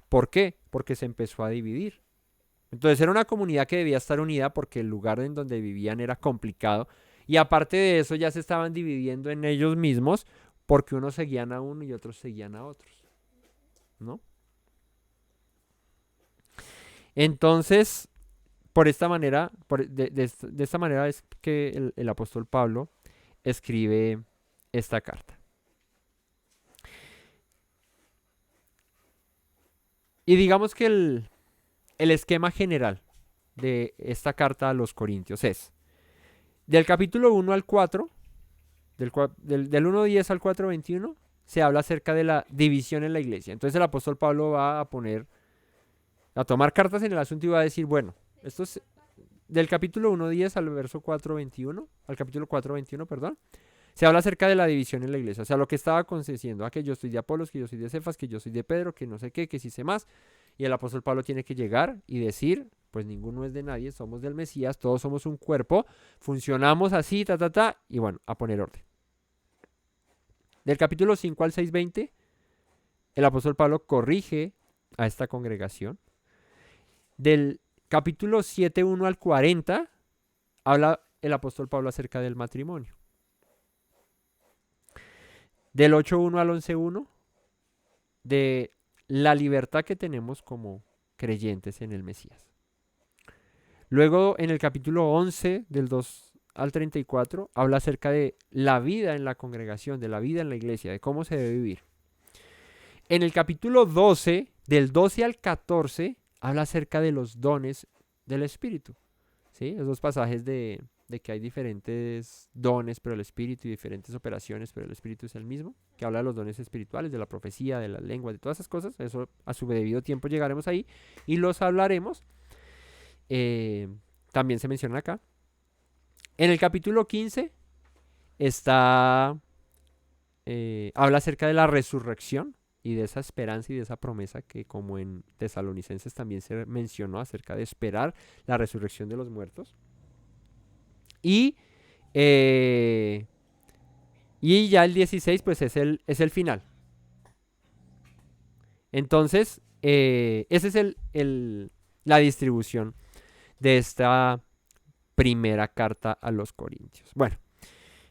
Speaker 2: ¿Por qué? Porque se empezó a dividir. Entonces era una comunidad que debía estar unida porque el lugar en donde vivían era complicado. Y aparte de eso ya se estaban dividiendo en ellos mismos porque unos seguían a uno y otros seguían a otros, ¿no? Entonces, por esta manera, de esta manera es que el apóstol Pablo escribe esta carta. Y digamos que el esquema general de esta carta a los Corintios es, del capítulo 1 al 4, del 1.10 al 4.21, se habla acerca de la división en la iglesia. Entonces el apóstol Pablo va a tomar cartas en el asunto y va a decir, bueno, esto es del capítulo 1.10 al verso 4.21, al capítulo 4.21, perdón, se habla acerca de la división en la iglesia. O sea, lo que estaba concediendo, que yo soy de Apolos, que yo soy de Cefas, que yo soy de Pedro, que no sé qué, que sí sé más. Y el apóstol Pablo tiene que llegar y decir, pues ninguno es de nadie, somos del Mesías, todos somos un cuerpo, funcionamos así, y bueno, a poner orden. Del capítulo 5 al 6.20, el apóstol Pablo corrige a esta congregación. Del capítulo 7.1 al 40, habla el apóstol Pablo acerca del matrimonio. Del 8.1 al 11.1, de la libertad que tenemos como creyentes en el Mesías. Luego, en el capítulo 11, del 2 al 34, habla acerca de la vida en la congregación, de la vida en la iglesia, de cómo se debe vivir. En el capítulo 12, del 12 al 14, habla acerca de los dones del Espíritu. ¿Sí? Esos pasajes de que hay diferentes dones, pero el Espíritu, y diferentes operaciones, pero el Espíritu es el mismo, que habla de los dones espirituales, de la profecía, de la lengua, de todas esas cosas. Eso a su debido tiempo llegaremos ahí y los hablaremos. También se menciona acá. En el capítulo 15 habla acerca de la resurrección y de esa esperanza y de esa promesa que, como en Tesalonicenses también se mencionó, acerca de esperar la resurrección de los muertos. Y ya el 16 pues es el final. Entonces, esa es la distribución de esta primera carta a los Corintios. Bueno,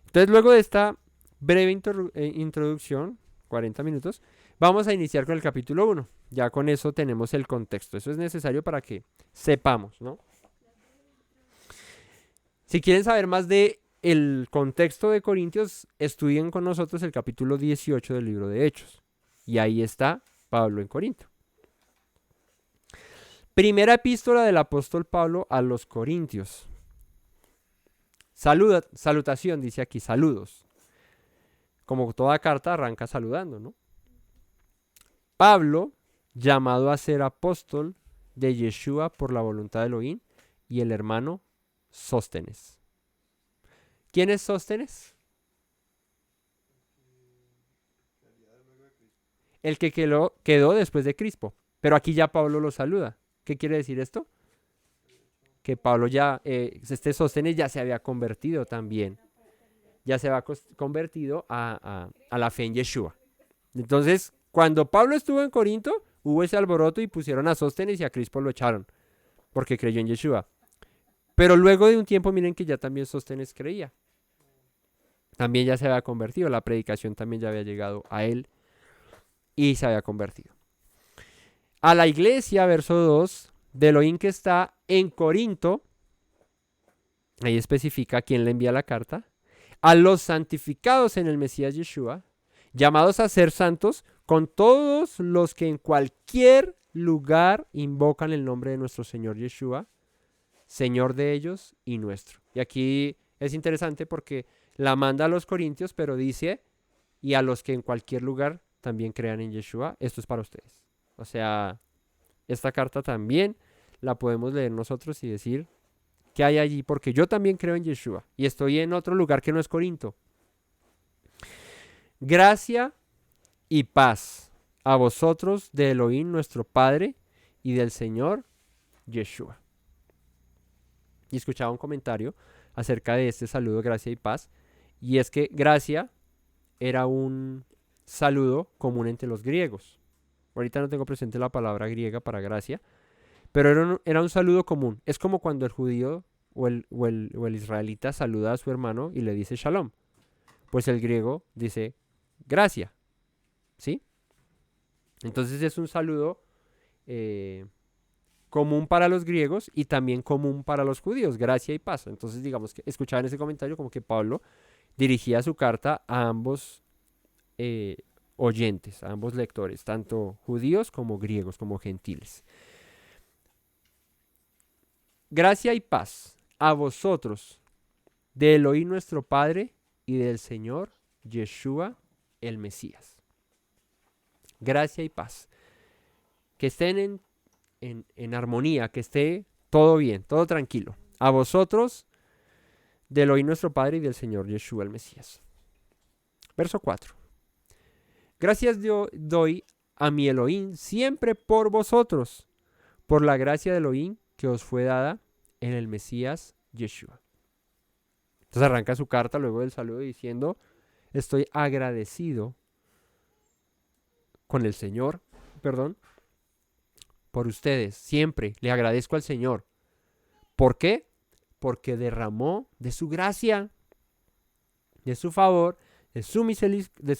Speaker 2: entonces luego de esta breve introducción, 40 minutos, vamos a iniciar con el capítulo 1. Ya con eso tenemos el contexto. Eso es necesario para que sepamos, ¿no? Si quieren saber más de el contexto de Corintios, estudien con nosotros el capítulo 18 del libro de Hechos. Y ahí está Pablo en Corinto. Primera epístola del apóstol Pablo a los Corintios. Salutación, dice aquí, saludos. Como toda carta arranca saludando, ¿no? Pablo, llamado a ser apóstol de Yeshua por la voluntad de Elohim, y el hermano Sóstenes. ¿Quién es Sóstenes? El que quedó después de Crispo. Pero aquí ya Pablo lo saluda. ¿Qué quiere decir esto? Que Pablo ya, este Sóstenes ya se había convertido también. Ya se había convertido a la fe en Yeshua. Entonces, cuando Pablo estuvo en Corinto, hubo ese alboroto y pusieron a Sóstenes y a Crispo lo echaron. Porque creyó en Yeshua. Pero luego de un tiempo, miren que ya también Sóstenes creía. También ya se había convertido. La predicación también ya había llegado a él. Y se había convertido. A la iglesia, verso 2, de Elohim que está en Corinto. Ahí especifica quién le envía la carta. A los santificados en el Mesías Yeshua, llamados a ser santos, con todos los que en cualquier lugar invocan el nombre de nuestro Señor Yeshua, Señor de ellos y nuestro. Y aquí es interesante porque la manda a los corintios, pero dice, y a los que en cualquier lugar también crean en Yeshua, esto es para ustedes. O sea, esta carta también la podemos leer nosotros y decir, ¿qué hay allí? Porque yo también creo en Yeshua y estoy en otro lugar que no es Corinto. Gracia y paz a vosotros de Elohim nuestro Padre y del Señor Yeshua. Y escuchaba un comentario acerca de este saludo, gracia y paz, y es que gracia era un saludo común entre los griegos. Ahorita no tengo presente la palabra griega para gracia, pero era un saludo común. Es como cuando el judío o el israelita saluda a su hermano y le dice shalom. Pues el griego dice gracia, ¿sí? Entonces es un saludo común para los griegos y también común para los judíos, gracia y paz. Entonces digamos que escuchaban ese comentario como que Pablo dirigía su carta a ambos oyentes, a ambos lectores, tanto judíos como griegos, como gentiles. Gracia y paz a vosotros de Elohim nuestro Padre y del Señor Yeshua el Mesías. Gracia y paz. Que estén en armonía, que esté todo bien, todo tranquilo. A vosotros de Elohim nuestro Padre y del Señor Yeshua el Mesías. Verso 4. Gracias doy a mi Elohim siempre por vosotros, por la gracia de Elohim que os fue dada en el Mesías Yeshua. Entonces arranca su carta luego del saludo diciendo, estoy agradecido con el Señor, por ustedes, siempre le agradezco al Señor. ¿Por qué? Porque derramó de su gracia, de su favor, de su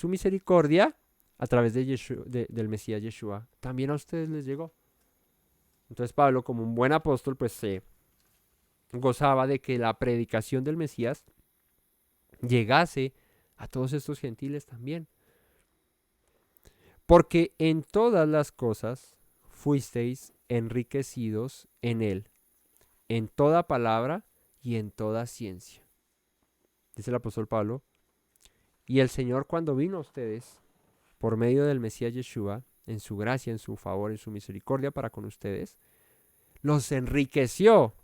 Speaker 2: misericordia, a través de del Mesías Yeshua. También a ustedes les llegó. Entonces Pablo, como un buen apóstol, pues se gozaba de que la predicación del Mesías llegase a todos estos gentiles también. Porque en todas las cosas fuisteis enriquecidos en él, en toda palabra y en toda ciencia. Dice el apóstol Pablo, y el Señor cuando vino a ustedes, por medio del Mesías Yeshua, en su gracia, en su favor, en su misericordia para con ustedes, los enriqueció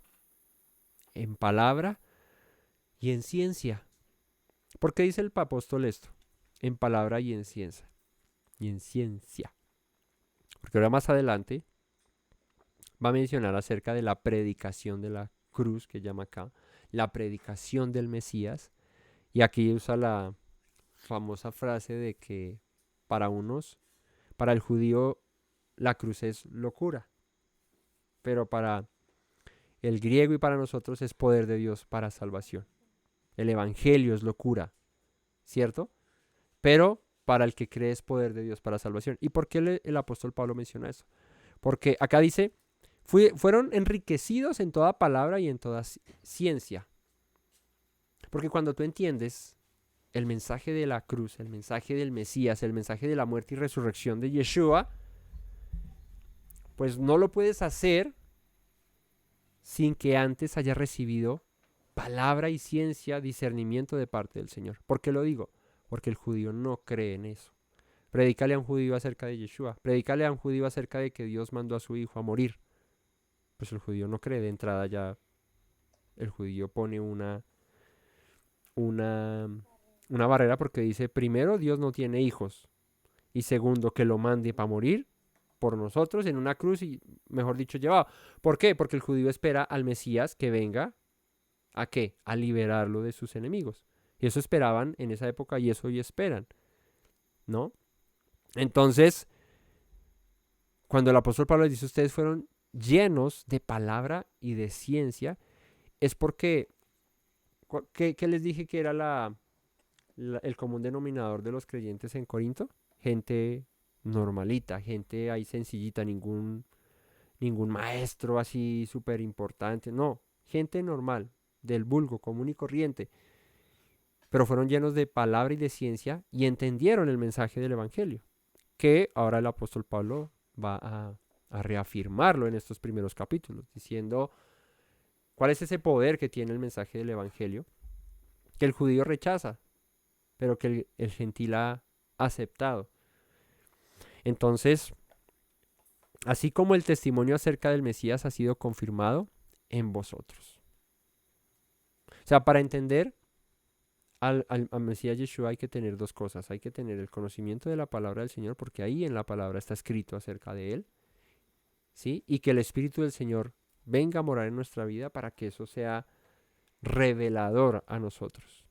Speaker 2: en palabra y en ciencia. ¿Por qué dice el apóstol esto? En palabra y en ciencia. Y en ciencia. Porque ahora más adelante va a mencionar acerca de la predicación de la cruz, que llama acá, la predicación del Mesías. Y aquí usa la famosa frase de que para el judío, la cruz es locura. Pero para el griego y para nosotros es poder de Dios para salvación. El evangelio es locura, ¿cierto? Pero para el que cree es poder de Dios para salvación. ¿Y por qué el apóstol Pablo menciona eso? Porque acá dice, fueron enriquecidos en toda palabra y en toda ciencia. Porque cuando tú entiendes el mensaje de la cruz, el mensaje del Mesías, el mensaje de la muerte y resurrección de Yeshua, pues no lo puedes hacer sin que antes hayas recibido palabra y ciencia, discernimiento de parte del Señor. ¿Por qué lo digo? Porque el judío no cree en eso. Predícale a un judío acerca de Yeshua. Predícale a un judío acerca de que Dios mandó a su hijo a morir. Pues el judío no cree. De entrada ya el judío pone una barrera porque dice, primero, Dios no tiene hijos. Y segundo, que lo mande para morir por nosotros en una cruz y, mejor dicho, llevado. ¿Por qué? Porque el judío espera al Mesías que venga. ¿A qué? A liberarlo de sus enemigos. Y eso esperaban en esa época y eso hoy esperan, ¿no? Entonces, cuando el apóstol Pablo les dice, ustedes fueron llenos de palabra y de ciencia, es porque, ¿qué les dije que era el común denominador de los creyentes en Corinto? Gente normalita, gente ahí sencillita, ningún maestro así súper importante, no, gente normal, del vulgo, común y corriente, pero fueron llenos de palabra y de ciencia y entendieron el mensaje del evangelio, que ahora el apóstol Pablo va a reafirmarlo en estos primeros capítulos, diciendo cuál es ese poder que tiene el mensaje del evangelio, que el judío rechaza, pero que el gentil ha aceptado. Entonces, así como el testimonio acerca del Mesías ha sido confirmado en vosotros. O sea, para entender al Mesías Yeshua hay que tener dos cosas. Hay que tener el conocimiento de la palabra del Señor, porque ahí en la palabra está escrito acerca de Él, ¿sí? Y que el Espíritu del Señor venga a morar en nuestra vida para que eso sea revelador a nosotros.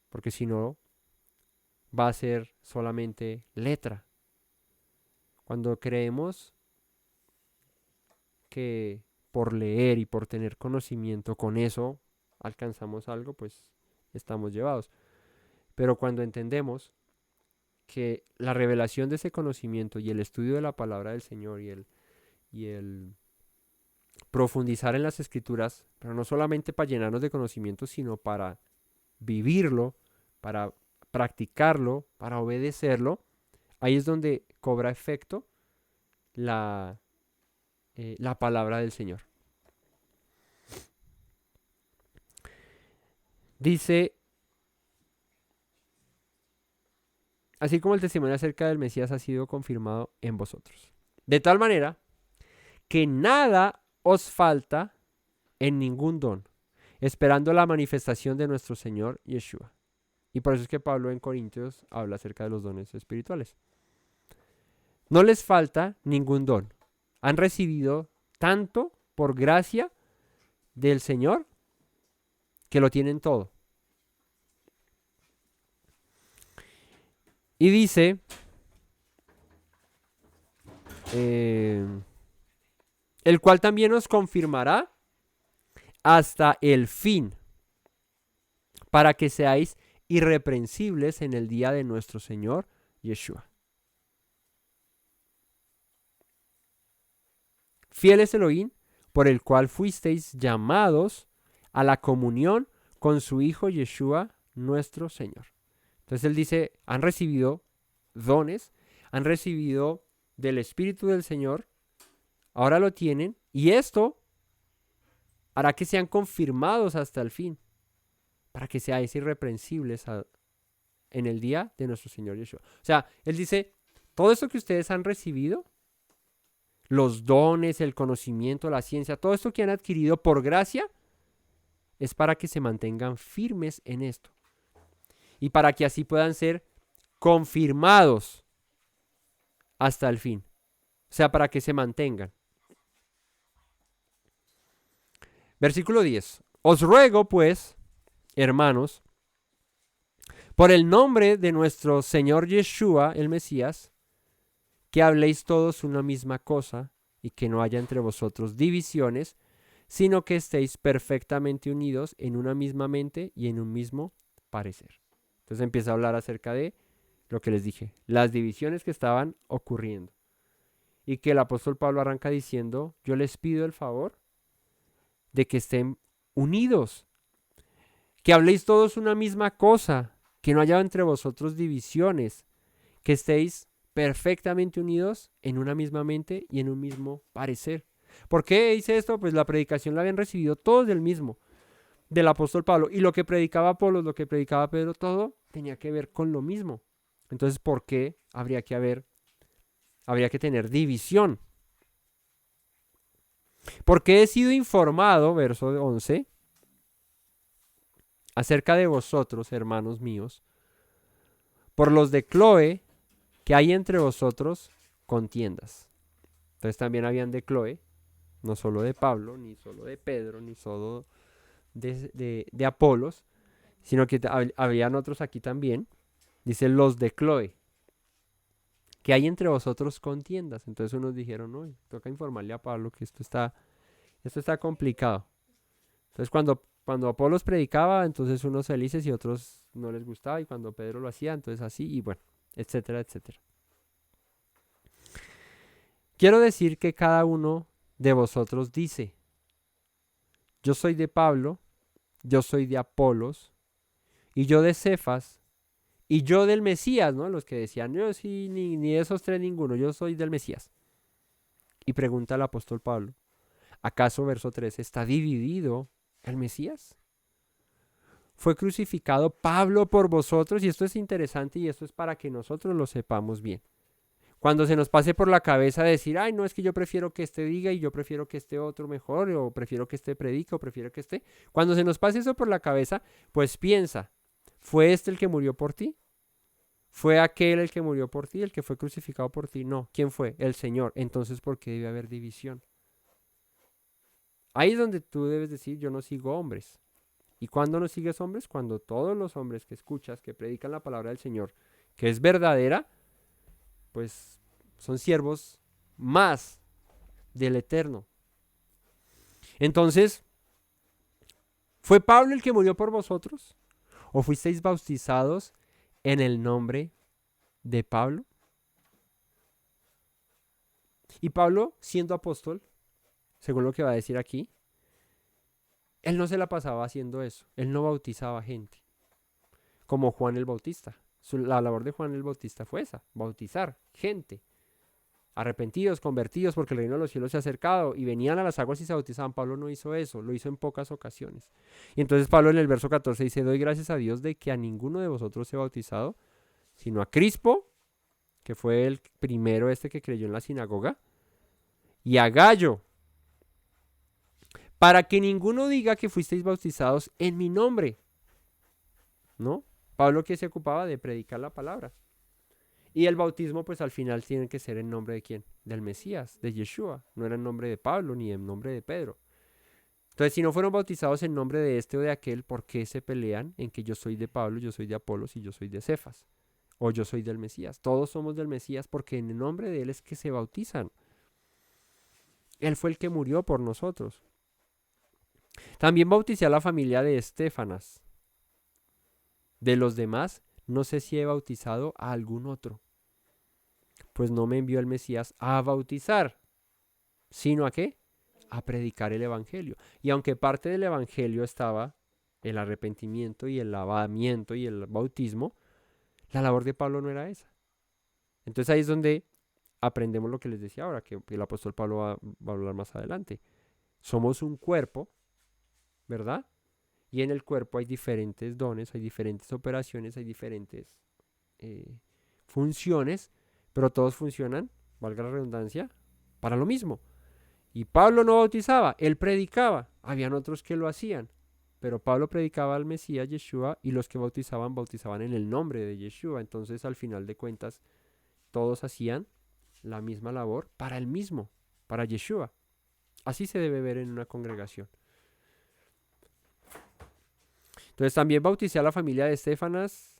Speaker 2: Porque si no, va a ser solamente letra. Cuando creemos que por leer y por tener conocimiento con eso alcanzamos algo, pues estamos llevados. Pero cuando entendemos que la revelación de ese conocimiento y el estudio de la palabra del Señor y el profundizar en las escrituras, pero no solamente para llenarnos de conocimiento, sino para vivirlo, para practicarlo, para obedecerlo, ahí es donde cobra efecto la palabra del Señor. Dice, así como el testimonio acerca del Mesías ha sido confirmado en vosotros. De tal manera que nada os falta en ningún don, esperando la manifestación de nuestro Señor Yeshua. Y por eso es que Pablo en Corintios habla acerca de los dones espirituales. No les falta ningún don. Han recibido tanto por gracia del Señor que lo tienen todo. Y dice, el cual también os confirmará hasta el fin, para que seáis irreprensibles en el día de nuestro Señor Yeshua. Fiel es Elohim, por el cual fuisteis llamados a la comunión con su Hijo Yeshua, nuestro Señor. Entonces él dice, han recibido dones, han recibido del Espíritu del Señor, ahora lo tienen, y esto hará que sean confirmados hasta el fin, para que seáis irreprensibles en el día de nuestro Señor Yeshua. O sea, él dice, todo esto que ustedes han recibido, los dones, el conocimiento, la ciencia, todo esto que han adquirido por gracia, es para que se mantengan firmes en esto. Y para que así puedan ser confirmados hasta el fin. O sea, para que se mantengan. Versículo 10. Os ruego, pues, hermanos, por el nombre de nuestro Señor Yeshua, el Mesías, que habléis todos una misma cosa y que no haya entre vosotros divisiones, sino que estéis perfectamente unidos en una misma mente y en un mismo parecer. Entonces empieza a hablar acerca de lo que les dije, las divisiones que estaban ocurriendo. Y que el apóstol Pablo arranca diciendo, yo les pido el favor de que estén unidos. que habléis todos una misma cosa, que no haya entre vosotros divisiones, que estéis perfectamente unidos en una misma mente y en un mismo parecer. ¿Por qué dice esto? Pues la predicación la habían recibido todos del mismo, del apóstol Pablo, y lo que predicaba Apolos, lo que predicaba Pedro, todo tenía que ver con lo mismo. Entonces, ¿por qué habría que tener división? Porque he sido informado, verso 11, acerca de vosotros, hermanos míos, por los de Cloe, que hay entre vosotros contiendas. Entonces también habían de Cloe, no solo de Pablo, ni solo de Pedro, ni solo de Apolos, sino que habían otros aquí también. Dice los de Cloe, que hay entre vosotros contiendas. Entonces unos dijeron, no, toca informarle a Pablo que esto está complicado. Entonces cuando Apolos predicaba, entonces unos felices y otros no les gustaba, y cuando Pedro lo hacía, entonces así, y bueno, etcétera, etcétera. Quiero decir que cada uno de vosotros dice, yo soy de Pablo, yo soy de Apolos, y yo de Cefas, y yo del Mesías, ¿no? Los que decían, yo sí, ni de esos tres ninguno, yo soy del Mesías. Y pregunta el apóstol Pablo, ¿acaso, verso 13, está dividido el Mesías? Fue crucificado Pablo por vosotros, y esto es interesante y esto es para que nosotros lo sepamos bien. Cuando se nos pase por la cabeza decir, ay, no, es que yo prefiero que este diga y yo prefiero que este otro mejor, o prefiero que este predique, o prefiero que este. Cuando se nos pase eso por la cabeza, pues piensa, ¿fue este el que murió por ti? ¿Fue aquel el que murió por ti, el que fue crucificado por ti? No. ¿Quién fue? El Señor. Entonces, ¿por qué debe haber división? Ahí es donde tú debes decir, yo no sigo hombres. ¿Y cuándo no sigues hombres? Cuando todos los hombres que escuchas, que predican la palabra del Señor, que es verdadera, pues son siervos más del Eterno. Entonces, ¿fue Pablo el que murió por vosotros? ¿O fuisteis bautizados en el nombre de Pablo? Y Pablo, siendo apóstol, según lo que va a decir aquí, él no se la pasaba haciendo eso. Él no bautizaba gente, como Juan el Bautista. La labor de Juan el Bautista fue esa, bautizar gente. Arrepentidos, convertidos, porque el reino de los cielos se ha acercado, y venían a las aguas y se bautizaban. Pablo no hizo eso, lo hizo en pocas ocasiones. Y entonces Pablo en el verso 14 dice, doy gracias a Dios de que a ninguno de vosotros he bautizado, sino a Crispo, que fue el primero que creyó en la sinagoga, y a Gallo, para que ninguno diga que fuisteis bautizados en mi nombre. ¿No? Pablo que se ocupaba de predicar la palabra. Y el bautismo, pues al final tiene que ser en nombre de quién? Del Mesías, de Yeshua. No era en nombre de Pablo ni en nombre de Pedro. Entonces, si no fueron bautizados en nombre de este o de aquel, ¿por qué se pelean en que yo soy de Pablo, yo soy de Apolos y yo soy de Cefas? O yo soy del Mesías. Todos somos del Mesías porque en el nombre de él es que se bautizan. Él fue el que murió por nosotros. También bauticé a la familia de Estéfanas. De los demás, no sé si he bautizado a algún otro, pues no me envió el Mesías a bautizar, sino ¿a qué? A predicar el evangelio. Y aunque parte del evangelio estaba el arrepentimiento y el lavamiento y el bautismo, la labor de Pablo no era esa. Entonces ahí es donde aprendemos lo que les decía ahora, que el apóstol Pablo va a hablar más adelante. Somos un cuerpo, ¿verdad? Y en el cuerpo hay diferentes dones, hay diferentes operaciones, hay diferentes funciones, pero todos funcionan, valga la redundancia, para lo mismo. Y Pablo no bautizaba, él predicaba. Habían otros que lo hacían, pero Pablo predicaba al Mesías, Yeshua, y los que bautizaban en el nombre de Yeshua. Entonces, al final de cuentas, todos hacían la misma labor para el mismo, para Yeshua. Así se debe ver en una congregación. Entonces también bauticé a la familia de Estéfanas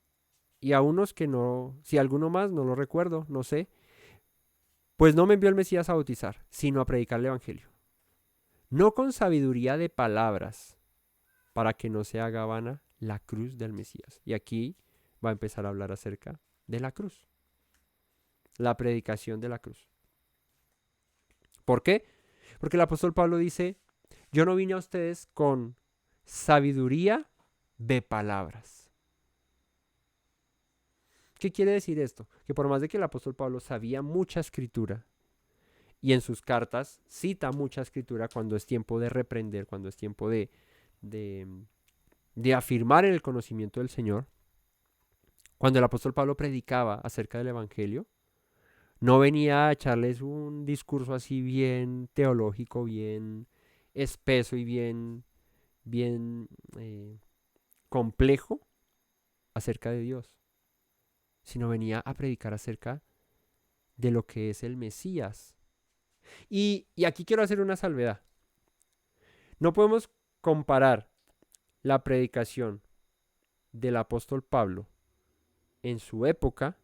Speaker 2: y a unos que no, si alguno más, no lo recuerdo, no sé. Pues no me envió el Mesías a bautizar, sino a predicar el evangelio. No con sabiduría de palabras, para que no se haga vana la cruz del Mesías. Y aquí va a empezar a hablar acerca de la cruz. La predicación de la cruz. ¿Por qué? Porque el apóstol Pablo dice, yo no vine a ustedes con sabiduría de palabras. ¿Qué quiere decir esto? Que por más de que el apóstol Pablo sabía mucha escritura y en sus cartas cita mucha escritura cuando es tiempo de reprender, cuando es tiempo de, de afirmar en el conocimiento del Señor, cuando el apóstol Pablo predicaba acerca del Evangelio, no venía a echarles un discurso así bien teológico, bien espeso y bien complejo acerca de Dios, sino venía a predicar acerca de lo que es el Mesías. Y aquí quiero hacer una salvedad. No podemos comparar la predicación del apóstol Pablo en su época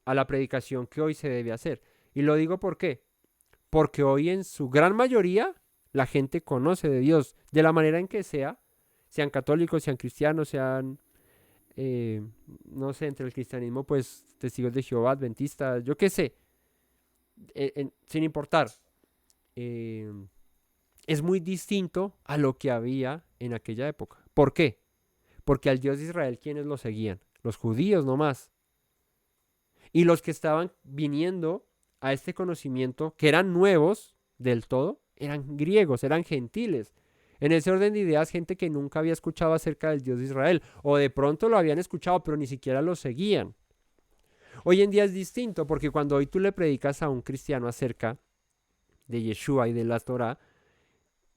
Speaker 2: a la predicación que hoy se debe hacer. Y lo digo ¿por qué? Porque hoy en su gran mayoría la gente conoce de Dios de la manera en que sea, sean católicos, sean cristianos, sean, no sé, entre el cristianismo, pues testigos de Jehová, adventistas, yo qué sé, sin importar. Es muy distinto a lo que había en aquella época. ¿Por qué? Porque al Dios de Israel, ¿quiénes lo seguían? Los judíos nomás. Y los que estaban viniendo a este conocimiento, que eran nuevos del todo, eran griegos, eran gentiles. En ese orden de ideas, gente que nunca había escuchado acerca del Dios de Israel, o de pronto lo habían escuchado, pero ni siquiera lo seguían. Hoy en día es distinto, porque cuando hoy tú le predicas a un cristiano acerca de Yeshua y de la Torah,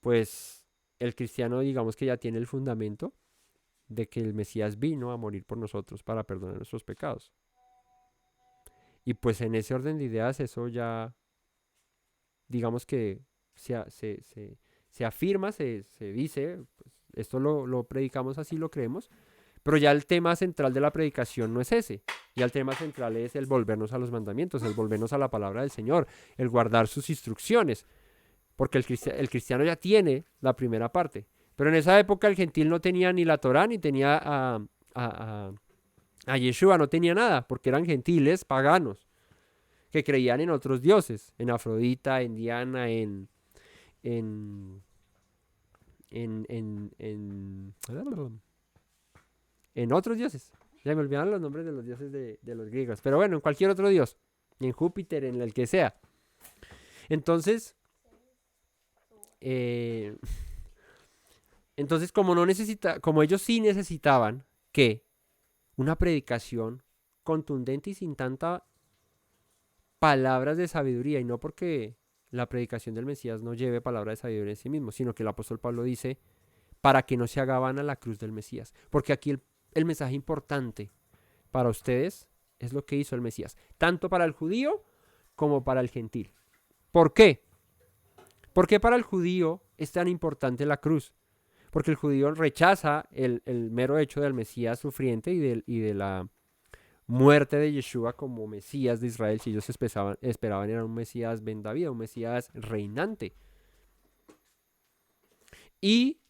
Speaker 2: pues el cristiano digamos que ya tiene el fundamento de que el Mesías vino a morir por nosotros para perdonar nuestros pecados. Y pues en ese orden de ideas eso ya, digamos que se afirma, se dice, pues esto lo predicamos así, lo creemos, pero ya el tema central de la predicación no es ese. Ya el tema central es el volvernos a los mandamientos, el volvernos a la palabra del Señor, el guardar sus instrucciones, porque el cristiano ya tiene la primera parte. Pero en esa época el gentil no tenía ni la Torá, ni tenía a Yeshua, no tenía nada, porque eran gentiles paganos, que creían en otros dioses, en Afrodita, en Diana, en, en otros dioses. Ya me olvidaron los nombres de los dioses de los griegos, pero bueno, en cualquier otro dios, en Júpiter, en el que sea. Entonces, entonces como ellos sí necesitaban que una predicación contundente y sin tanta palabras de sabiduría, y no porque la predicación del Mesías no lleve palabras de sabiduría en sí mismo, sino que el apóstol Pablo dice, para que no se haga vana la cruz del Mesías. Porque aquí el mensaje importante para ustedes es lo que hizo el Mesías, tanto para el judío como para el gentil. ¿Por qué? ¿Por qué para el judío es tan importante la cruz? Porque el judío rechaza el mero hecho del Mesías sufriente y de la muerte de Yeshua como Mesías de Israel. Si ellos esperaban era un Mesías vendavida, un Mesías reinante. Y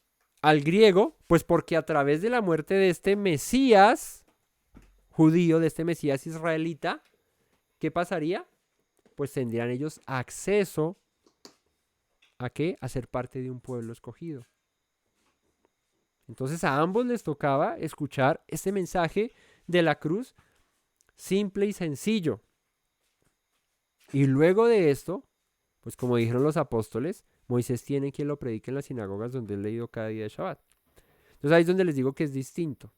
Speaker 2: al griego, pues porque a través de la muerte de este Mesías judío, de este Mesías israelita, ¿qué pasaría? Pues tendrían ellos acceso ¿a qué? A ser parte de un pueblo escogido. Entonces a ambos les tocaba escuchar este mensaje de la cruz simple y sencillo. Y luego de esto, pues como dijeron los apóstoles, Moisés tiene quien lo predique en las sinagogas donde es leído cada día de Shabbat. Entonces ahí es donde les digo que es distinto.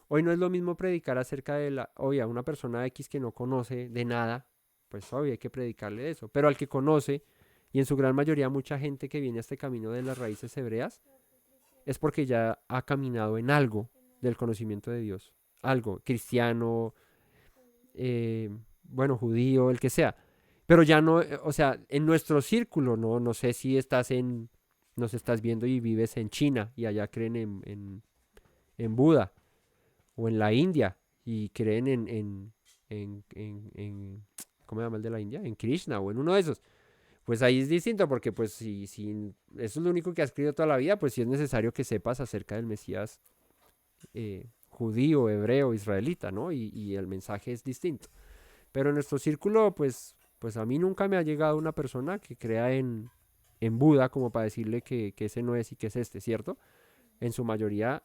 Speaker 2: Hoy no es lo mismo predicar acerca de a una persona X que no conoce de nada, pues obvio hay que predicarle eso. Pero al que conoce, y en su gran mayoría mucha gente que viene a este camino de las raíces hebreas, es porque ya ha caminado en algo del conocimiento de Dios. Algo, cristiano, bueno, judío, el que sea. Pero ya no, o sea, en nuestro círculo, no sé si nos estás viendo y vives en China y allá creen en Buda, o en la India y creen ¿cómo se llama el de la India? En Krishna o en uno de esos. Pues ahí es distinto porque pues si eso es lo único que has creído toda la vida, pues sí es necesario que sepas acerca del Mesías judío, hebreo, israelita, ¿no? Y el mensaje es distinto. Pero en nuestro círculo, pues a mí nunca me ha llegado una persona que crea en Buda como para decirle que ese no es y que es este, ¿cierto? en su mayoría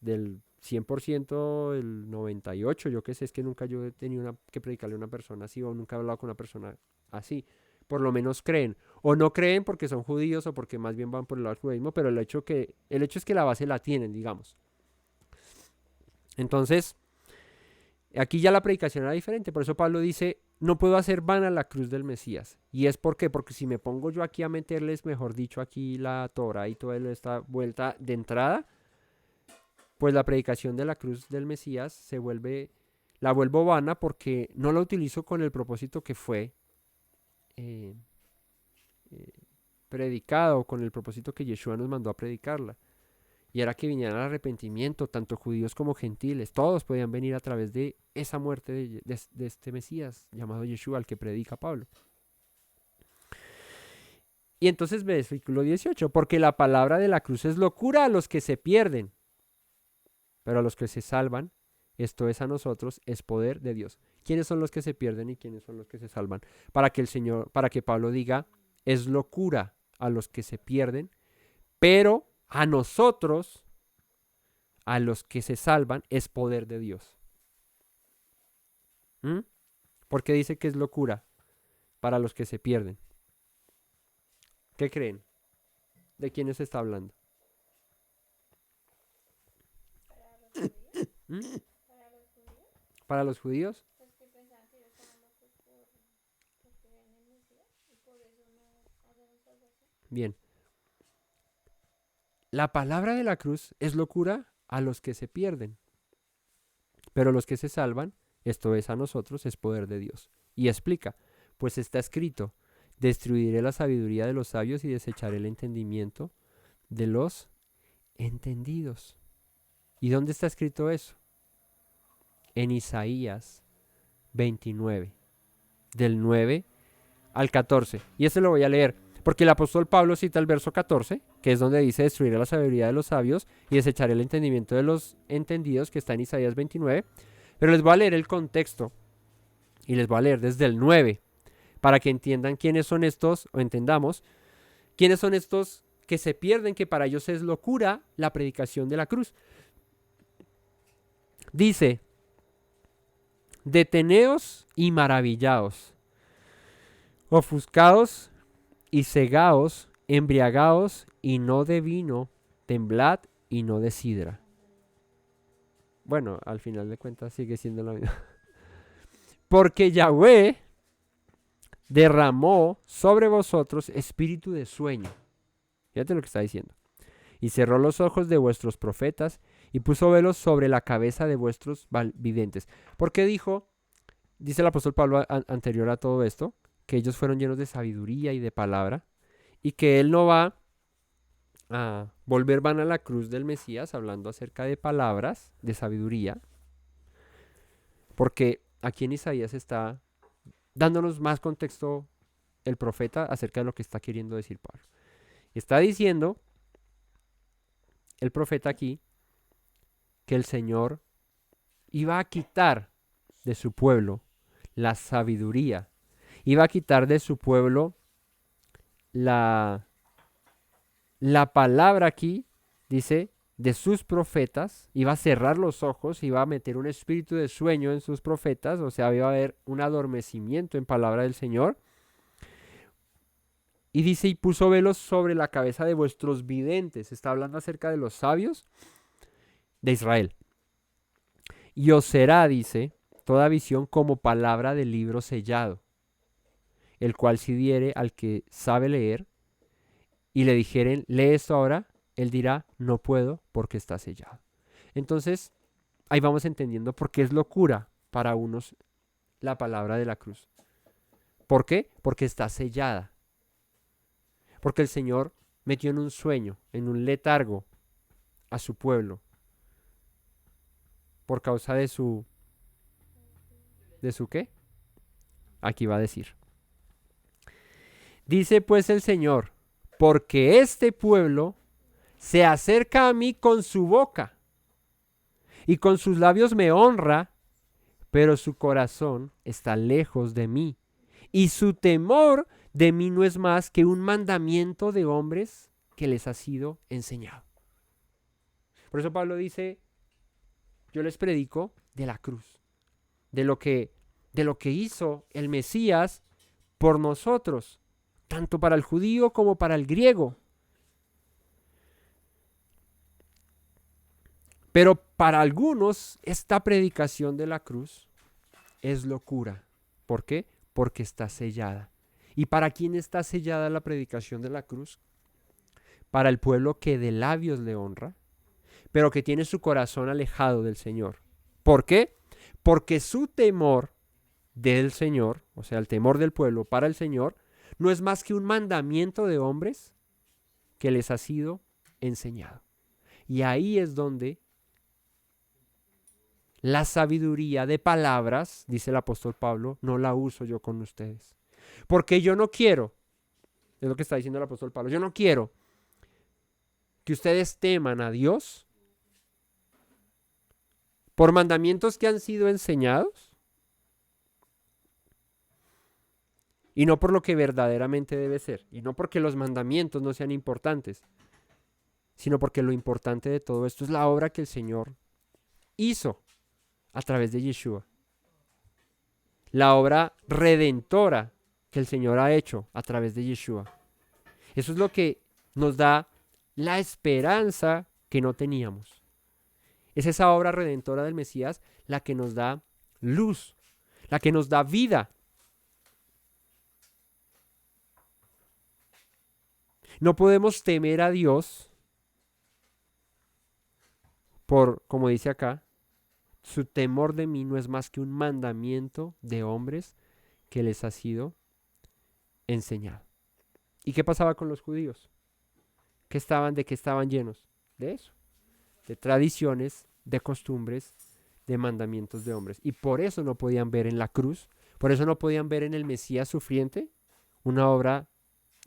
Speaker 2: del 100%, el 98%, yo qué sé, es que nunca yo he tenido que predicarle a una persona así o nunca he hablado con una persona así. Por lo menos creen. O no creen porque son judíos o porque más bien van por el lado del judaísmo, pero el hecho es que la base la tienen, digamos. Entonces, aquí ya la predicación era diferente. Por eso Pablo dice, no puedo hacer vana la cruz del Mesías. ¿Y es por qué? Porque si me pongo yo aquí a meterles, mejor dicho, aquí la Torah y toda esta vuelta de entrada, pues la predicación de la cruz del Mesías la vuelvo vana porque no la utilizo con el propósito que fue eh, eh, predicado, con el propósito que Yeshua nos mandó a predicarla. Y era que vinieran al arrepentimiento, tanto judíos como gentiles, todos podían venir a través de esa muerte de este Mesías llamado Yeshua, al que predica Pablo. Y entonces versículo 18, porque la palabra de la cruz es locura a los que se pierden, pero a los que se salvan, esto es a nosotros, es poder de Dios. ¿Quiénes son los que se pierden y quiénes son los que se salvan? Para que Pablo diga, es locura a los que se pierden, pero a nosotros, a los que se salvan, es poder de Dios. ¿Por qué dice que es locura para los que se pierden? ¿Qué creen? ¿De quiénes está hablando? ¿Para los judíos? Bien. La palabra de la cruz es locura a los que se pierden, pero los que se salvan, esto es a nosotros, es poder de Dios. Y explica, pues está escrito, destruiré la sabiduría de los sabios y desecharé el entendimiento de los entendidos. ¿Y dónde está escrito eso? En Isaías 29, del 9 al 14. Y este lo voy a leer, porque el apóstol Pablo cita el verso 14, que es donde dice, destruiré la sabiduría de los sabios y desecharé el entendimiento de los entendidos, que está en Isaías 29. Pero les voy a leer el contexto, y les voy a leer desde el 9, para que entiendan quiénes son estos, o entendamos, quiénes son estos que se pierden, que para ellos es locura la predicación de la cruz. Dice, deteneos y maravillaos, ofuscaos y cegaos, embriagaos y no de vino, temblad y no de sidra. Bueno, al final de cuentas sigue siendo lo mismo. Porque Yahweh derramó sobre vosotros espíritu de sueño. Fíjate lo que está diciendo. Y cerró los ojos de vuestros profetas y puso velos sobre la cabeza de vuestros videntes. Porque dice el apóstol Pablo anterior a todo esto, que ellos fueron llenos de sabiduría y de palabra, y que él no va a volver vana a la cruz del Mesías hablando acerca de palabras, de sabiduría, porque aquí en Isaías está dándonos más contexto el profeta acerca de lo que está queriendo decir Pablo. Está diciendo el profeta aquí que el Señor iba a quitar de su pueblo la sabiduría, iba a quitar de su pueblo la palabra aquí, dice, de sus profetas, iba a cerrar los ojos, iba a meter un espíritu de sueño en sus profetas, o sea, iba a haber un adormecimiento en palabra del Señor. Y dice, y puso velos sobre la cabeza de vuestros videntes. Está hablando acerca de los sabios de Israel. Y os será, dice, toda visión como palabra del libro sellado, el cual si diere al que sabe leer, y le dijeren, lee esto ahora, él dirá, no puedo porque está sellado. Entonces, ahí vamos entendiendo por qué es locura para unos la palabra de la cruz. ¿Por qué? Porque está sellada. Porque el Señor metió en un sueño, en un letargo a su pueblo por causa de su ¿qué? Aquí va a decir. Dice pues el Señor, porque este pueblo se acerca a mí con su boca y con sus labios me honra, pero su corazón está lejos de mí y su temor de mí no es más que un mandamiento de hombres que les ha sido enseñado. Por eso Pablo dice, yo les predico de la cruz, de lo que hizo el Mesías por nosotros, tanto para el judío como para el griego. Pero para algunos esta predicación de la cruz es locura. ¿Por qué? Porque está sellada. ¿Y para quién está sellada la predicación de la cruz? Para el pueblo que de labios le honra, pero que tiene su corazón alejado del Señor. ¿Por qué? Porque su temor del Señor, o sea, el temor del pueblo para el Señor, no es más que un mandamiento de hombres que les ha sido enseñado. Y ahí es donde la sabiduría de palabras, dice el apóstol Pablo, no la uso yo con ustedes. Porque yo no quiero, es lo que está diciendo el apóstol Pablo, yo no quiero que ustedes teman a Dios por mandamientos que han sido enseñados y no por lo que verdaderamente debe ser. Y no porque los mandamientos no sean importantes, sino porque lo importante de todo esto es la obra que el Señor hizo a través de Yeshua. La obra redentora que el Señor ha hecho a través de Yeshua. Eso es lo que nos da la esperanza que no teníamos. Es esa obra redentora del Mesías la que nos da luz, la que nos da vida. No podemos temer a Dios por, como dice acá, su temor de mí no es más que un mandamiento de hombres que les ha sido enseñado. ¿Y qué pasaba con los judíos? ¿De qué estaban llenos? De eso, de tradiciones, de costumbres, de mandamientos de hombres. Y por eso no podían ver en la cruz, por eso no podían ver en el Mesías sufriente una obra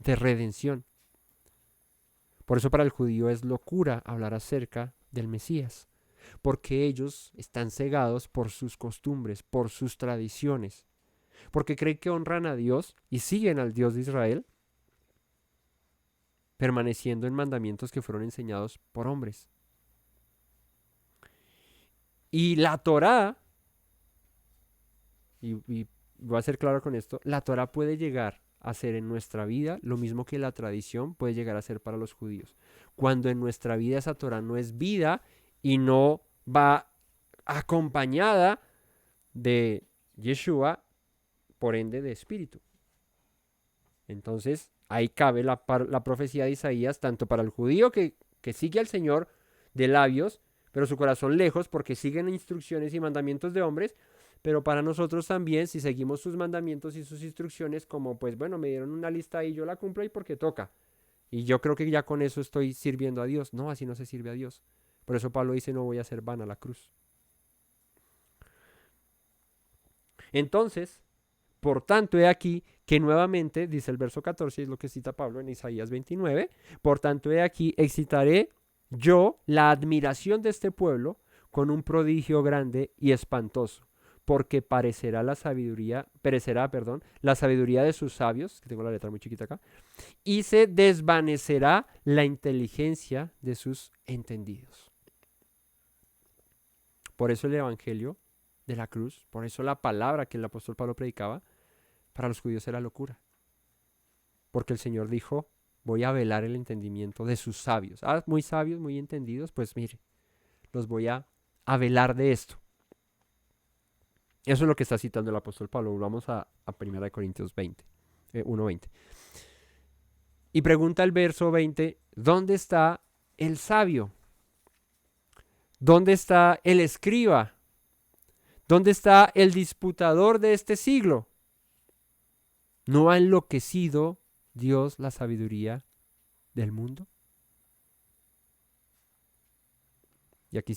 Speaker 2: de redención. Por eso para el judío es locura hablar acerca del Mesías, porque ellos están cegados por sus costumbres, por sus tradiciones, porque creen que honran a Dios y siguen al Dios de Israel, permaneciendo en mandamientos que fueron enseñados por hombres. Y la Torá, y voy a ser claro con esto, la Torá puede llegar a ser en nuestra vida lo mismo que la tradición puede llegar a ser para los judíos. Cuando en nuestra vida esa Torá no es vida y no va acompañada de Yeshua, por ende de espíritu. Entonces ahí cabe la profecía de Isaías, tanto para el judío que sigue al Señor de labios, pero su corazón lejos porque siguen instrucciones y mandamientos de hombres, pero para nosotros también, si seguimos sus mandamientos y sus instrucciones, como pues bueno, me dieron una lista y yo la cumplo y porque toca. Y yo creo que ya con eso estoy sirviendo a Dios. No, así no se sirve a Dios. Por eso Pablo dice, no voy a hacer vana la cruz. Entonces, por tanto, he aquí que nuevamente, dice el verso 14, es lo que cita Pablo en Isaías 29, por tanto, he aquí, excitaré yo la admiración de este pueblo con un prodigio grande y espantoso, porque perecerá la sabiduría de sus sabios, que tengo la letra muy chiquita acá, y se desvanecerá la inteligencia de sus entendidos. Por eso el evangelio de la cruz, por eso la palabra que el apóstol Pablo predicaba, para los judíos era locura. Porque el Señor dijo, voy a velar el entendimiento de sus sabios. Muy sabios, muy entendidos, pues mire, los voy a velar de esto. Eso es lo que está citando el apóstol Pablo. Volvamos a 1 Corintios 1:20. Y pregunta el verso 20, ¿dónde está el sabio? ¿Dónde está el escriba? ¿Dónde está el disputador de este siglo? ¿No ha enloquecido Dios la sabiduría del mundo? Y aquí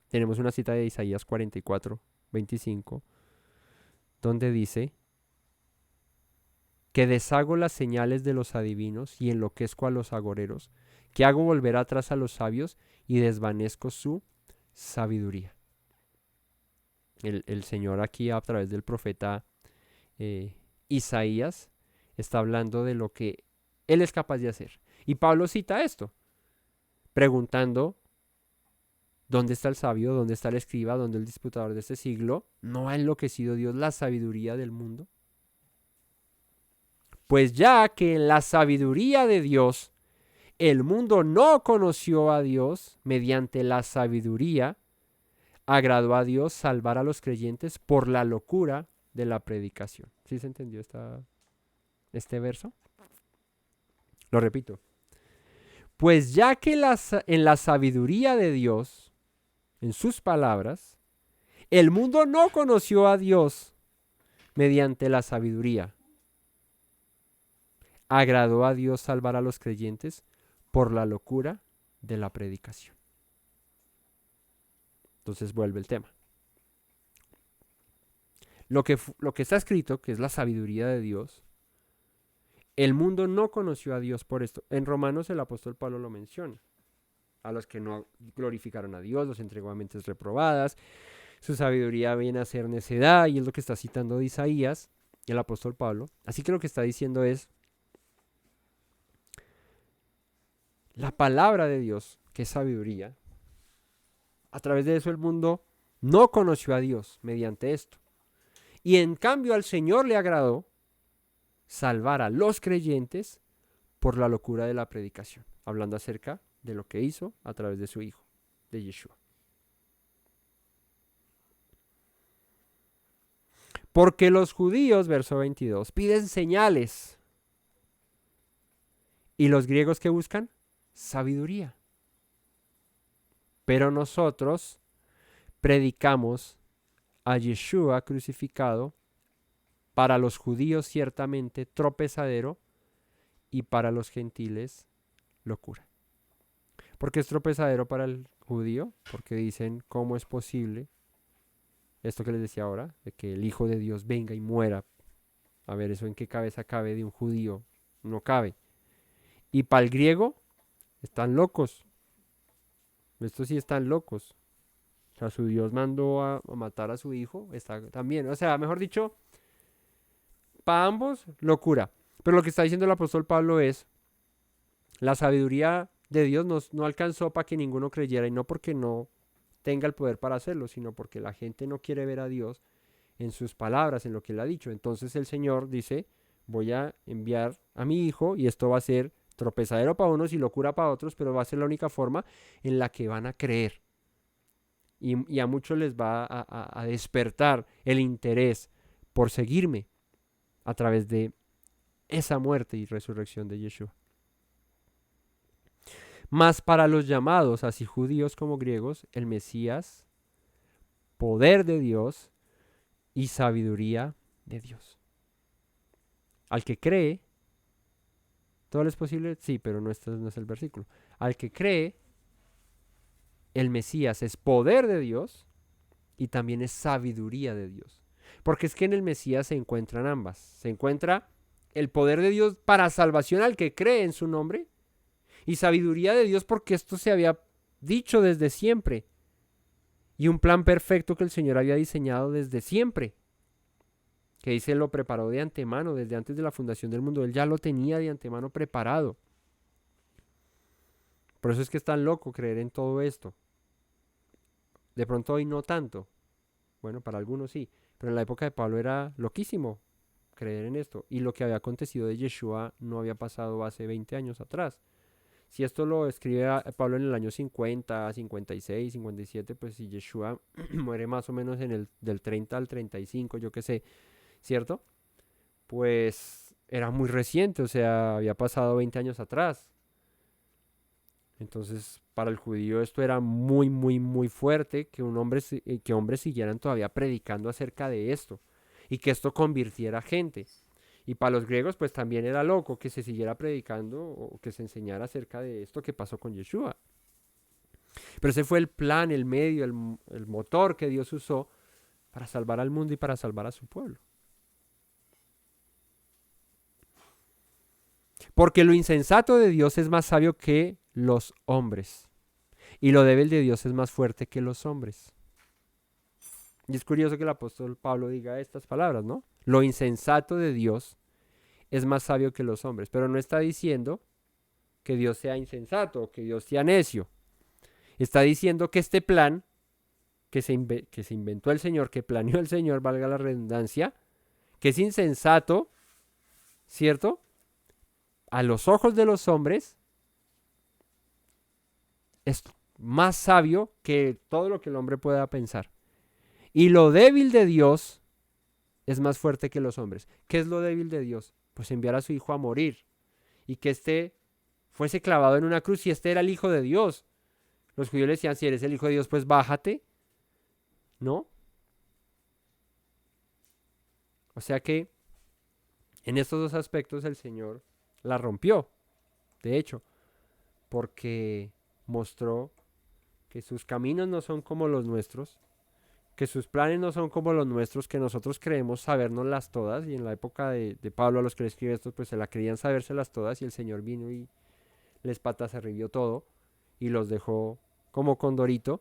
Speaker 2: tenemos una cita de Isaías 44:25, donde dice que deshago las señales de los adivinos y enloquezco a los agoreros, que hago volver atrás a los sabios y desvanezco su sabiduría. El Señor aquí a través del profeta Isaías está hablando de lo que Él es capaz de hacer. Y Pablo cita esto. preguntando dónde está el sabio, dónde está el escriba, dónde el disputador de este siglo. ¿No ha enloquecido Dios la sabiduría del mundo? Pues ya que en la sabiduría de Dios el mundo no conoció a Dios, mediante la sabiduría agradó a Dios salvar a los creyentes por la locura de la predicación. ¿Sí se entendió este verso? Lo repito. Pues ya que en la sabiduría de Dios, en sus palabras, el mundo no conoció a Dios mediante la sabiduría, agradó a Dios salvar a los creyentes por la locura de la predicación. Entonces vuelve el tema. Lo que está escrito, que es la sabiduría de Dios, el mundo no conoció a Dios por esto. En Romanos el apóstol Pablo lo menciona. A los que no glorificaron a Dios, los entregó a mentes reprobadas. Su sabiduría viene a ser necedad, y es lo que está citando de Isaías, el apóstol Pablo. Así que lo que está diciendo es, la palabra de Dios, que es sabiduría, a través de eso el mundo no conoció a Dios mediante esto. Y en cambio al Señor le agradó salvar a los creyentes por la locura de la predicación, hablando acerca de lo que hizo a través de su Hijo, de Yeshua. Porque los judíos, verso 22, piden señales. ¿Y los griegos qué buscan? Sabiduría. Pero nosotros predicamos a Yeshua crucificado, para los judíos ciertamente tropezadero y para los gentiles locura. ¿Por qué es tropezadero para el judío? Porque dicen, ¿cómo es posible esto que les decía ahora, de que el Hijo de Dios venga y muera? A ver, ¿eso en qué cabeza cabe de un judío? No cabe. Y para el griego, están locos. Estos sí están locos. O sea, su Dios mandó a matar a su hijo, está también. O sea, mejor dicho, para ambos, locura. Pero lo que está diciendo el apóstol Pablo es, la sabiduría de Dios no alcanzó para que ninguno creyera, y no porque no tenga el poder para hacerlo, sino porque la gente no quiere ver a Dios en sus palabras, en lo que él ha dicho. Entonces el Señor dice, voy a enviar a mi hijo, y esto va a ser tropezadero para unos y locura para otros, pero va a ser la única forma en la que van a creer. Y a muchos les va a despertar el interés por seguirme a través de esa muerte y resurrección de Yeshua. Mas para los llamados, así judíos como griegos, el Mesías, poder de Dios y sabiduría de Dios. Al que cree, ¿todo es posible? Sí, pero no es el versículo. Al que cree, el Mesías es poder de Dios y también es sabiduría de Dios. Porque es que en el Mesías se encuentran ambas. Se encuentra el poder de Dios para salvación al que cree en su nombre, y sabiduría de Dios porque esto se había dicho desde siempre, y un plan perfecto que el Señor había diseñado desde siempre, que dice lo preparó de antemano, desde antes de la fundación del mundo. Él ya lo tenía de antemano preparado. Por eso es que es tan loco creer en todo esto. De pronto hoy no tanto. Bueno, para algunos sí. Pero en la época de Pablo era loquísimo creer en esto. Y lo que había acontecido de Yeshua no había pasado hace 20 años atrás. Si esto lo escribe Pablo en el año 50, 56, 57, pues si Yeshua muere más o menos del 30 al 35, yo qué sé, ¿cierto? Pues era muy reciente, o sea, había pasado 20 años atrás. Entonces, para el judío esto era muy, muy, muy fuerte, que hombres siguieran todavía predicando acerca de esto, y que esto convirtiera gente. Y para los griegos, pues también era loco que se siguiera predicando o que se enseñara acerca de esto que pasó con Yeshua. Pero ese fue el plan, el medio, el motor que Dios usó para salvar al mundo y para salvar a su pueblo. Porque lo insensato de Dios es más sabio que los hombres, y lo débil de Dios es más fuerte que los hombres. Y es curioso que el apóstol Pablo diga estas palabras, ¿no? Lo insensato de Dios es más sabio que los hombres, pero no está diciendo que Dios sea insensato o que Dios sea necio. Está diciendo que este plan que se inventó el Señor, que planeó el Señor, valga la redundancia, que es insensato, ¿cierto? A los ojos de los hombres, es más sabio que todo lo que el hombre pueda pensar. Y lo débil de Dios es más fuerte que los hombres. ¿Qué es lo débil de Dios? Pues enviar a su Hijo a morir. Y que éste fuese clavado en una cruz, y este era el Hijo de Dios. Los judíos le decían, si eres el Hijo de Dios, pues bájate. ¿No? O sea que en estos dos aspectos el Señor la rompió. De hecho, porque mostró que sus caminos no son como los nuestros, que sus planes no son como los nuestros, que nosotros creemos sabérnoslas todas, y en la época de Pablo a los que le escribe esto, pues se la creían sabérselas todas, y el Señor vino y les patas arribió todo, y los dejó como condorito,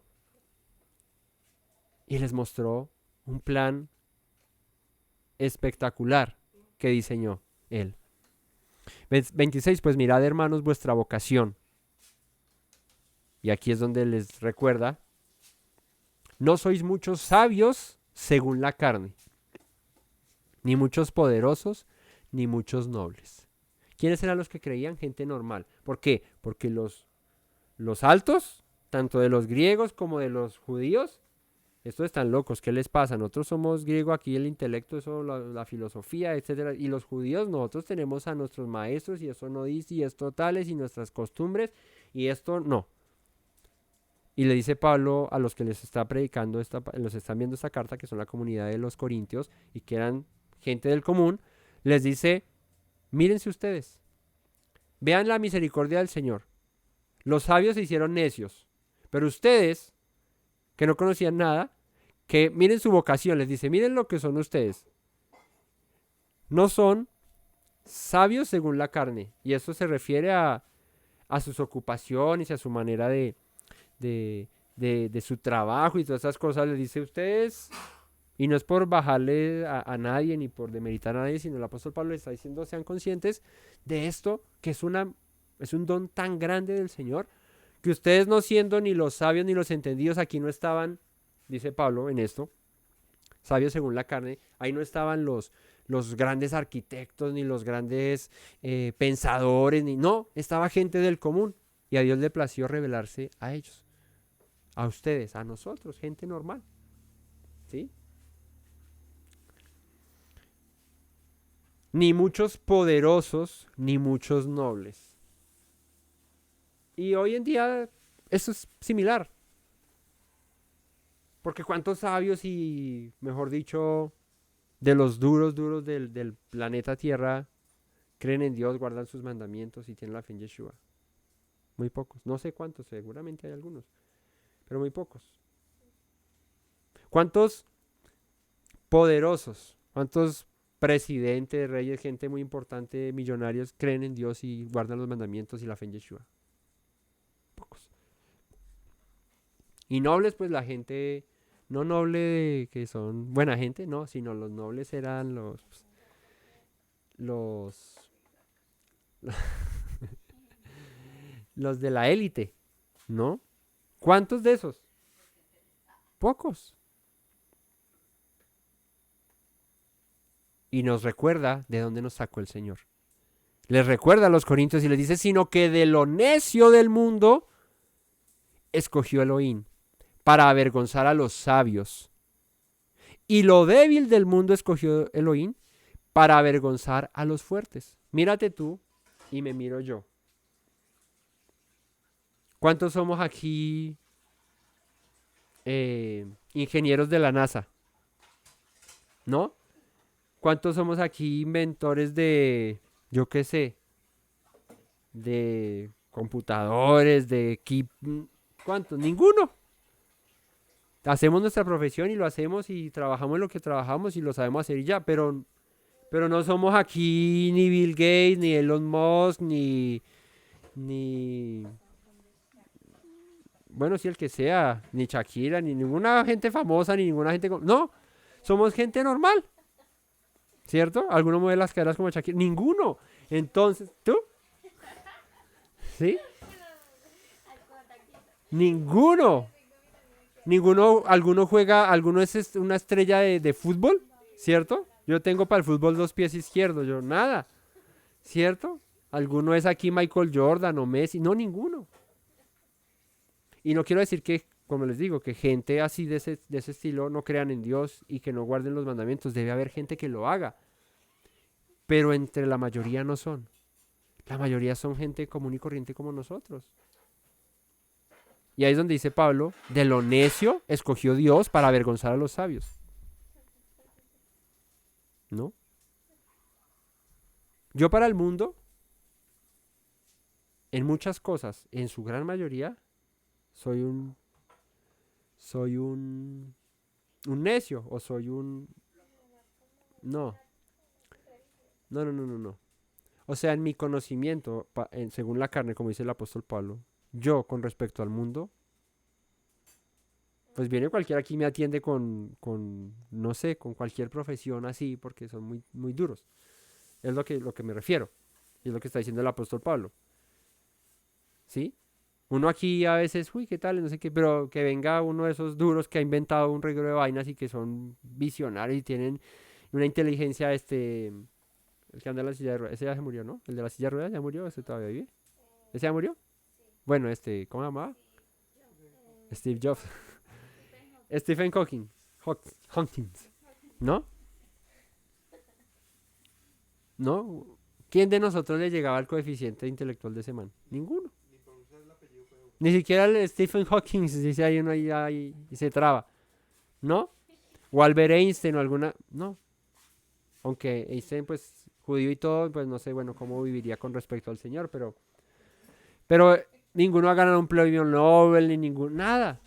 Speaker 2: y les mostró un plan espectacular que diseñó él. 26, pues mirad, hermanos, vuestra vocación. Y aquí es donde les recuerda, no sois muchos sabios según la carne, ni muchos poderosos, ni muchos nobles. ¿Quiénes eran los que creían? Gente normal. ¿Por qué? Porque los altos, tanto de los griegos como de los judíos, estos están locos. ¿Qué les pasa? Nosotros somos griegos, aquí el intelecto, eso, la filosofía, etcétera. Y los judíos, nosotros tenemos a nuestros maestros, y eso no dice, y esto tales, y nuestras costumbres, y esto no. Y le dice Pablo a los que les está predicando, los están viendo esta carta, que son la comunidad de los corintios, y que eran gente del común, les dice, mírense ustedes, vean la misericordia del Señor. Los sabios se hicieron necios, pero ustedes, que no conocían nada, que miren su vocación, les dice, miren lo que son ustedes. No son sabios según la carne, y eso se refiere a sus ocupaciones y a su manera de su trabajo y todas esas cosas. Les dice ustedes, y no es por bajarle a nadie ni por demeritar a nadie, sino el apóstol Pablo les está diciendo, sean conscientes de esto, que es un don tan grande del Señor, que ustedes, no siendo ni los sabios ni los entendidos, aquí no estaban, dice Pablo en esto, sabios según la carne, ahí no estaban los grandes arquitectos ni los grandes pensadores, no, estaba gente del común, y a Dios le plació revelarse a ellos, a ustedes, a nosotros, gente normal, ¿sí? Ni muchos poderosos, ni muchos nobles. Y hoy en día eso es similar. Porque cuántos sabios y, mejor dicho, de los duros del planeta Tierra creen en Dios, guardan sus mandamientos y tienen la fe en Yeshua. Muy pocos. No sé cuántos, seguramente hay algunos, pero muy pocos. ¿Cuántos poderosos, cuántos presidentes, reyes, gente muy importante, millonarios, creen en Dios y guardan los mandamientos y la fe en Yeshua? Pocos. Y nobles, pues la gente, no noble que son buena gente, no, sino los nobles eran los de la élite, ¿no? ¿Cuántos de esos? Pocos. Y nos recuerda de dónde nos sacó el Señor. Les recuerda a los corintios y les dice, sino que de lo necio del mundo escogió Elohim para avergonzar a los sabios. Y lo débil del mundo escogió Elohim para avergonzar a los fuertes. Mírate tú y me miro yo. ¿Cuántos somos aquí ingenieros de la NASA? ¿No? ¿Cuántos somos aquí inventores de, yo qué sé, de computadores, de equipo? ¿Cuántos? Ninguno. Hacemos nuestra profesión y lo hacemos y trabajamos en lo que trabajamos y lo sabemos hacer y ya, pero no somos aquí ni Bill Gates, ni Elon Musk, ni bueno, sí, el que sea, ni Shakira, ni ninguna gente famosa, ni ninguna gente... No, somos gente normal, ¿cierto? ¿Alguno mueve las caderas como Shakira? Ninguno. Entonces, ¿tú? ¿Sí? Ninguno. Alguno es una estrella de fútbol, ¿cierto? Yo tengo para el fútbol 2 pies izquierdos, yo nada, ¿cierto? ¿Alguno es aquí Michael Jordan o Messi? No, ninguno. Y no quiero decir que, como les digo, que gente así de ese estilo no crean en Dios y que no guarden los mandamientos. Debe haber gente que lo haga, pero entre la mayoría no son. La mayoría son gente común y corriente como nosotros. Y ahí es donde dice Pablo, de lo necio escogió Dios para avergonzar a los sabios. ¿No? Yo para el mundo, en muchas cosas, en su gran mayoría, soy un necio o soy un... No, no, no, no, no, no. O sea, en mi conocimiento, según la carne, como dice el apóstol Pablo, yo con respecto al mundo, pues viene cualquiera aquí y me atiende no sé, con cualquier profesión así, porque son muy, muy duros. Es lo que me refiero. Y es lo que está diciendo el apóstol Pablo. ¿Sí? Uno aquí a veces, uy, ¿qué tal? No sé qué, pero que venga uno de esos duros que ha inventado un reguero de vainas y que son visionarios y tienen una inteligencia, el que anda en la silla de ruedas, ese ya se murió, ¿no? El de la silla de ruedas ya murió, ese todavía vive. ¿Ese ya murió? Bueno, ¿cómo se llamaba? Steve Jobs. Stephen Hawking. Hawkins. ¿No? ¿No? ¿Quién de nosotros le llegaba al coeficiente intelectual de ese man? Ninguno.
Speaker 1: Ni pronunciar el apellido fue
Speaker 2: Ni siquiera el Stephen Hawking, dice ahí uno ahí y se traba. ¿No? O Albert Einstein o alguna... No. Aunque Einstein, pues, judío y todo, pues no sé, bueno, cómo viviría con respecto al Señor, pero ninguno ha ganado un premio Nobel, ni ningún... Nada.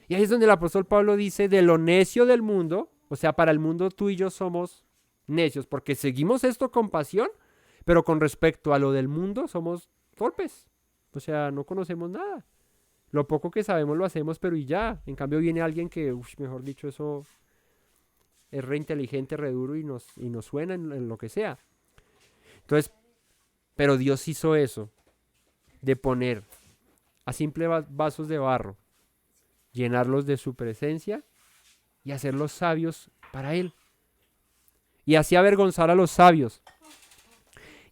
Speaker 2: Y ahí es donde el apóstol Pablo dice, de lo necio del mundo, o sea, para el mundo tú y yo somos necios, porque seguimos esto con pasión, pero con respecto a lo del mundo somos torpes. O sea, no conocemos nada. Lo poco que sabemos lo hacemos, pero y ya. En cambio viene alguien que, mejor dicho, eso es re inteligente, re duro y nos suena en lo que sea. Entonces, pero Dios hizo eso, de poner a simple vasos de barro, llenarlos de su presencia y hacerlos sabios para Él. Y así avergonzar a los sabios.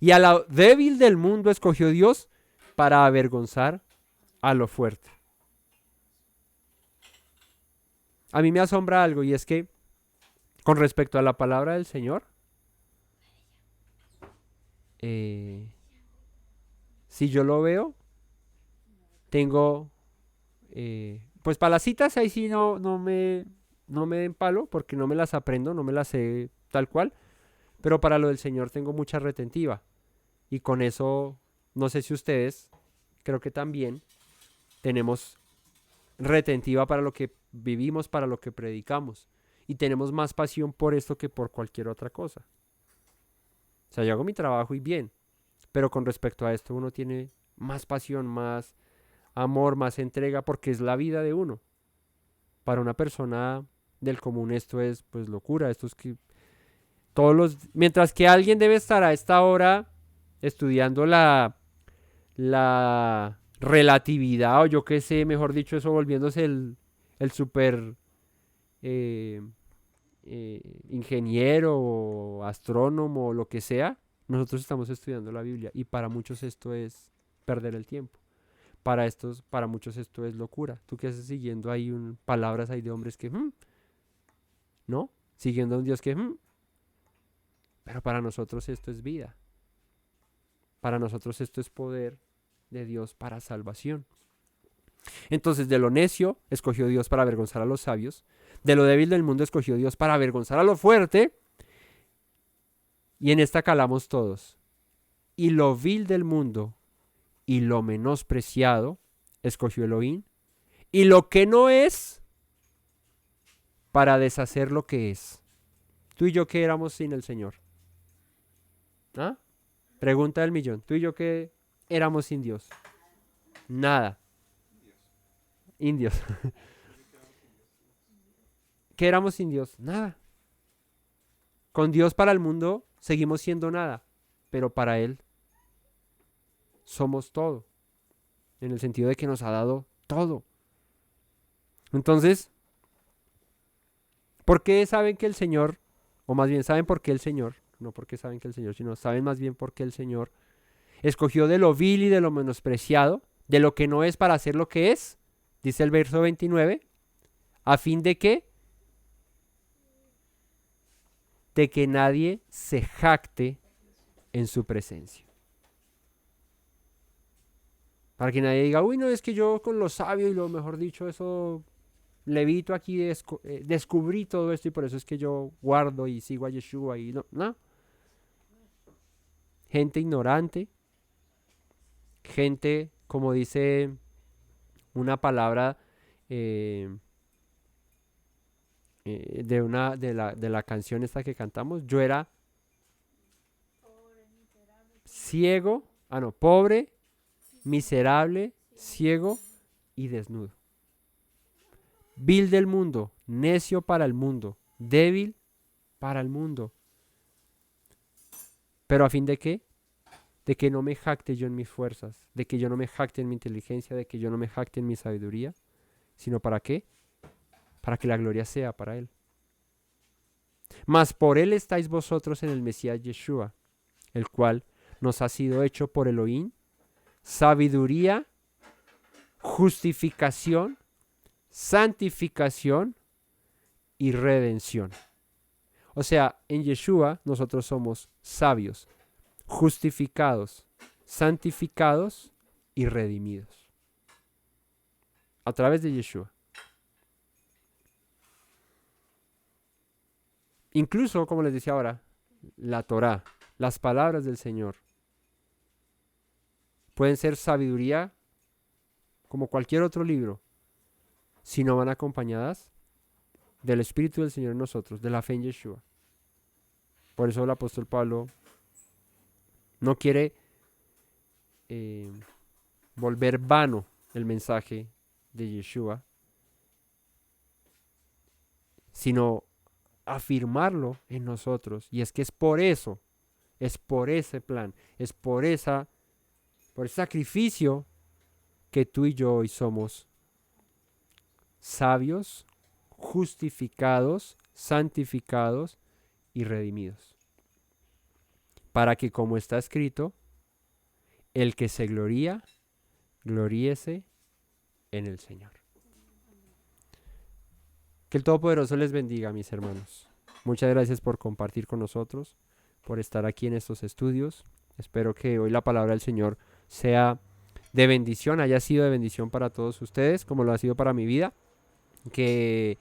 Speaker 2: Y a la débil del mundo escogió Dios para avergonzar a lo fuerte. A mí me asombra algo y es que con respecto a la palabra del Señor, si yo lo veo, tengo, pues para las citas ahí sí no me den palo porque no me las aprendo, no me las sé tal cual, pero para lo del Señor tengo mucha retentiva y con eso, no sé si ustedes, creo que también tenemos retentiva para lo que vivimos, para lo que predicamos y tenemos más pasión por esto que por cualquier otra cosa. O sea, yo hago mi trabajo y bien, pero con respecto a esto uno tiene más pasión, más amor, más entrega, porque es la vida de uno. Para una persona del común esto es pues locura, esto es que mientras que alguien debe estar a esta hora estudiando la relatividad o yo qué sé, mejor dicho, eso volviéndose el super ingeniero o astrónomo o lo que sea, nosotros estamos estudiando la Biblia y para muchos esto es perder el tiempo. Para muchos esto es locura. Tú que haces siguiendo ahí palabras ahí de hombres que, ¿no? Siguiendo a un Dios que, pero para nosotros esto es vida. Para nosotros esto es poder de Dios para salvación. Entonces, de lo necio escogió Dios para avergonzar a los sabios. De lo débil del mundo escogió Dios para avergonzar a lo fuerte. Y en esta calamos todos. Y lo vil del mundo y lo menospreciado escogió Elohim. Y lo que no es para deshacer lo que es. Tú y yo que éramos sin el Señor. ¿Ah? Pregunta del millón. Tú y yo que éramos sin Dios. Nada. Indios. ¿Qué éramos sin Dios? Nada. Con Dios para el mundo seguimos siendo nada, pero para Él somos todo. en el sentido de que nos ha dado todo. Entonces, ¿por qué saben que el Señor, o más bien saben por qué el Señor, no porque saben que el Señor, sino saben más bien por qué el Señor escogió de lo vil y de lo menospreciado, de lo que no es para hacer lo que es? Dice el verso 29, a fin de que nadie se jacte en su presencia. Para que nadie diga, uy, no, es que yo con lo sabio y lo mejor dicho, eso levito aquí, descubrí todo esto y por eso es que yo guardo y sigo a Yeshua y no, no. Gente ignorante, gente, como dice una palabra de la canción esta que cantamos, yo era ciego, pobre, miserable, ciego y desnudo. Vil del mundo, necio para el mundo, débil para el mundo. ¿Pero a fin de qué? De que no me jacte yo en mis fuerzas, de que yo no me jacte en mi inteligencia, de que yo no me jacte en mi sabiduría, sino ¿para qué? Para que la gloria sea para Él. Mas por Él estáis vosotros en el Mesías Yeshua, el cual nos ha sido hecho por Elohim, sabiduría, justificación, santificación y redención. O sea, en Yeshua nosotros somos sabios, justificados, santificados y redimidos. A través de Yeshua. Incluso, como les decía ahora, la Torá, las palabras del Señor, pueden ser sabiduría como cualquier otro libro, si no van acompañadas del Espíritu del Señor en nosotros, de la fe en Yeshua. Por eso el apóstol Pablo no quiere volver vano el mensaje de Yeshua, sino afirmarlo en nosotros. Y es que es por eso, es por ese plan, es por ese sacrificio que tú y yo hoy somos sabios, justificados, santificados y redimidos. Para que, como está escrito, el que se gloría, gloríese en el Señor. Que el Todopoderoso les bendiga, mis hermanos. Muchas gracias por compartir con nosotros, por estar aquí en estos estudios. Espero que hoy la palabra del Señor sea de bendición, haya sido de bendición para todos ustedes, como lo ha sido para mi vida. Que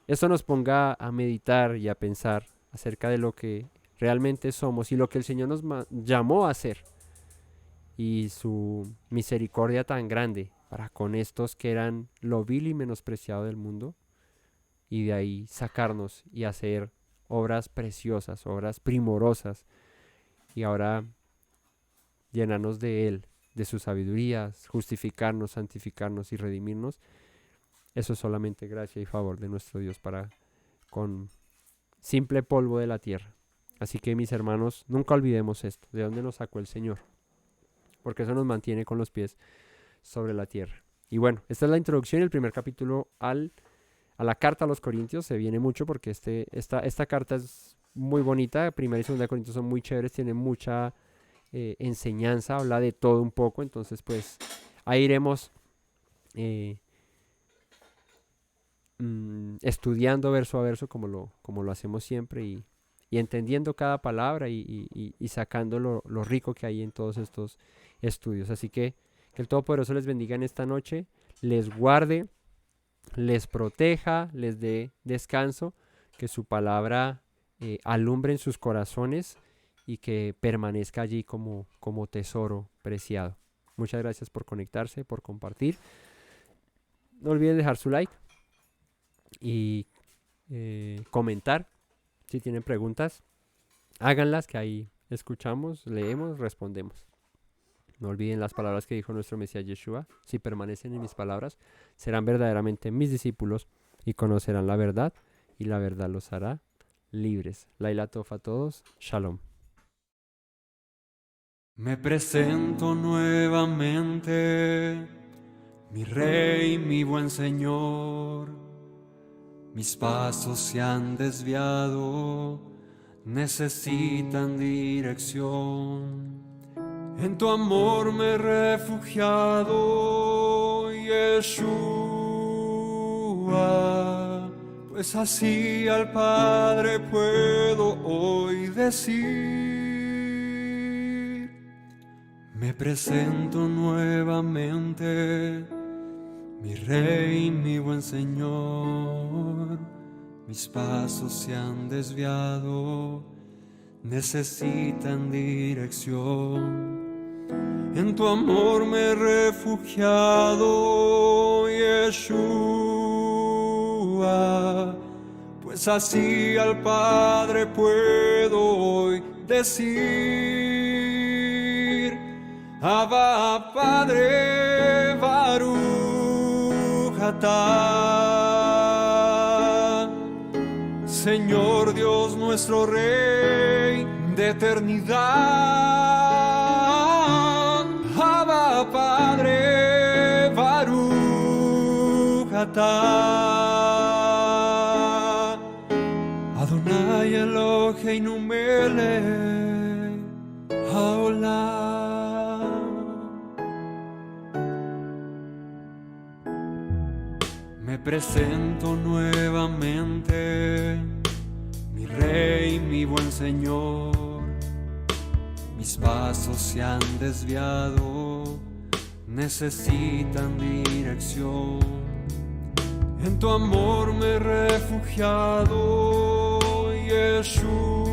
Speaker 2: esto nos ponga a meditar y a pensar acerca de lo que realmente somos y lo que el Señor nos llamó a hacer. Y su misericordia tan grande para con estos que eran lo vil y menospreciado del mundo. Y de ahí sacarnos y hacer obras preciosas, obras primorosas. Y ahora llenarnos de Él, de su sabiduría, justificarnos, santificarnos y redimirnos. Eso es solamente gracia y favor de nuestro Dios para con simple polvo de la tierra. Así que, mis hermanos, nunca olvidemos esto, de dónde nos sacó el Señor, porque eso nos mantiene con los pies sobre la tierra. Y bueno, esta es la introducción y el primer capítulo a la carta a los Corintios. Se viene mucho porque esta carta es muy bonita. Primera y segunda de Corintios son muy chéveres, tiene mucha enseñanza, habla de todo un poco. Entonces, pues, ahí iremos estudiando verso a verso como lo hacemos siempre y entendiendo cada palabra y sacando lo rico que hay en todos estos estudios. Así que el Todopoderoso les bendiga en esta noche, les guarde, les proteja, les dé descanso, que su palabra alumbre en sus corazones y que permanezca allí como tesoro preciado. Muchas gracias por conectarse, por compartir. No olviden dejar su like y comentar. Si tienen preguntas, háganlas, que ahí escuchamos, leemos, respondemos. No olviden las palabras que dijo nuestro Mesías Yeshua. Si permanecen en mis palabras, serán verdaderamente mis discípulos y conocerán la verdad, y la verdad los hará libres. Laila Tov a todos. Shalom.
Speaker 3: Me presento nuevamente, mi Rey, mi buen Señor. Mis pasos se han desviado, necesitan dirección. En tu amor me he refugiado, Yeshua, pues así al Padre puedo hoy decir. Me presento nuevamente, mi Rey, mi buen Señor. Mis pasos se han desviado, necesitan dirección. En tu amor me he refugiado, Yeshua, pues así al Padre puedo hoy decir. Abba, Padre, Baruch atah, Señor Dios nuestro Rey de eternidad. Abba, Padre, Baruch atah, Adonai Eloheinu melech haolam. Me presento nuevamente, mi Rey, mi buen Señor. Mis pasos se han desviado, necesitan dirección. En tu amor me he refugiado, Yeshua,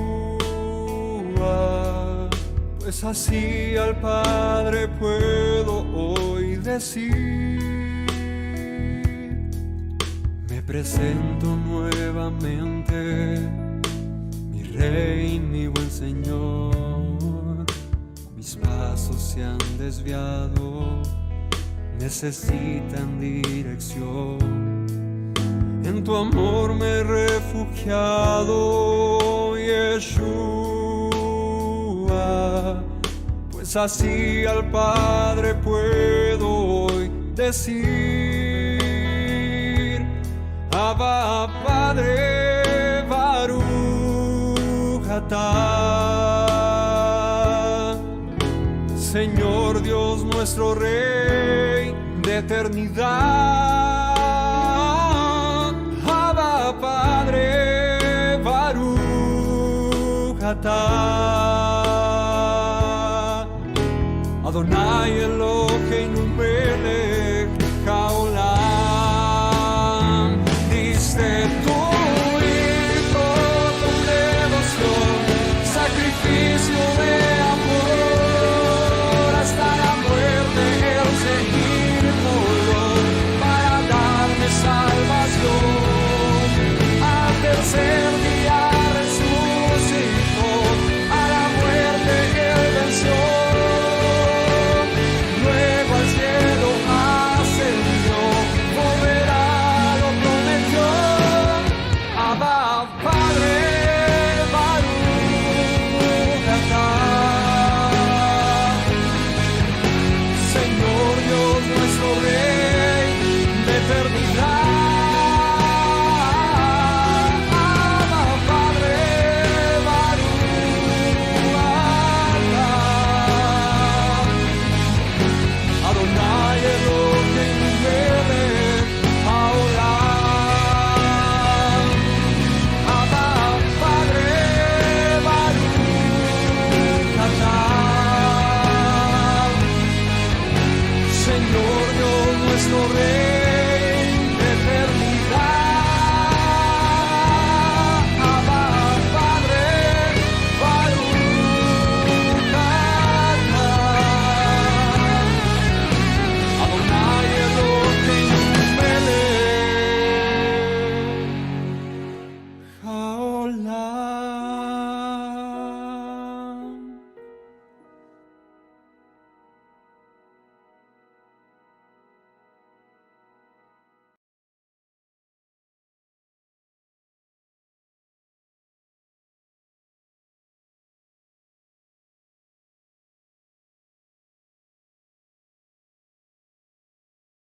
Speaker 3: pues así al Padre puedo hoy decir. Me presento nuevamente, mi Rey, mi buen Señor. Mis pasos se han desviado, necesitan dirección. En tu amor me he refugiado, Yeshua, pues así al Padre puedo hoy decir. Abba, Padre, Baruch atah, Señor Dios nuestro Rey de eternidad. Abba, Padre, Baruch atah, Adonai Eloheinu melech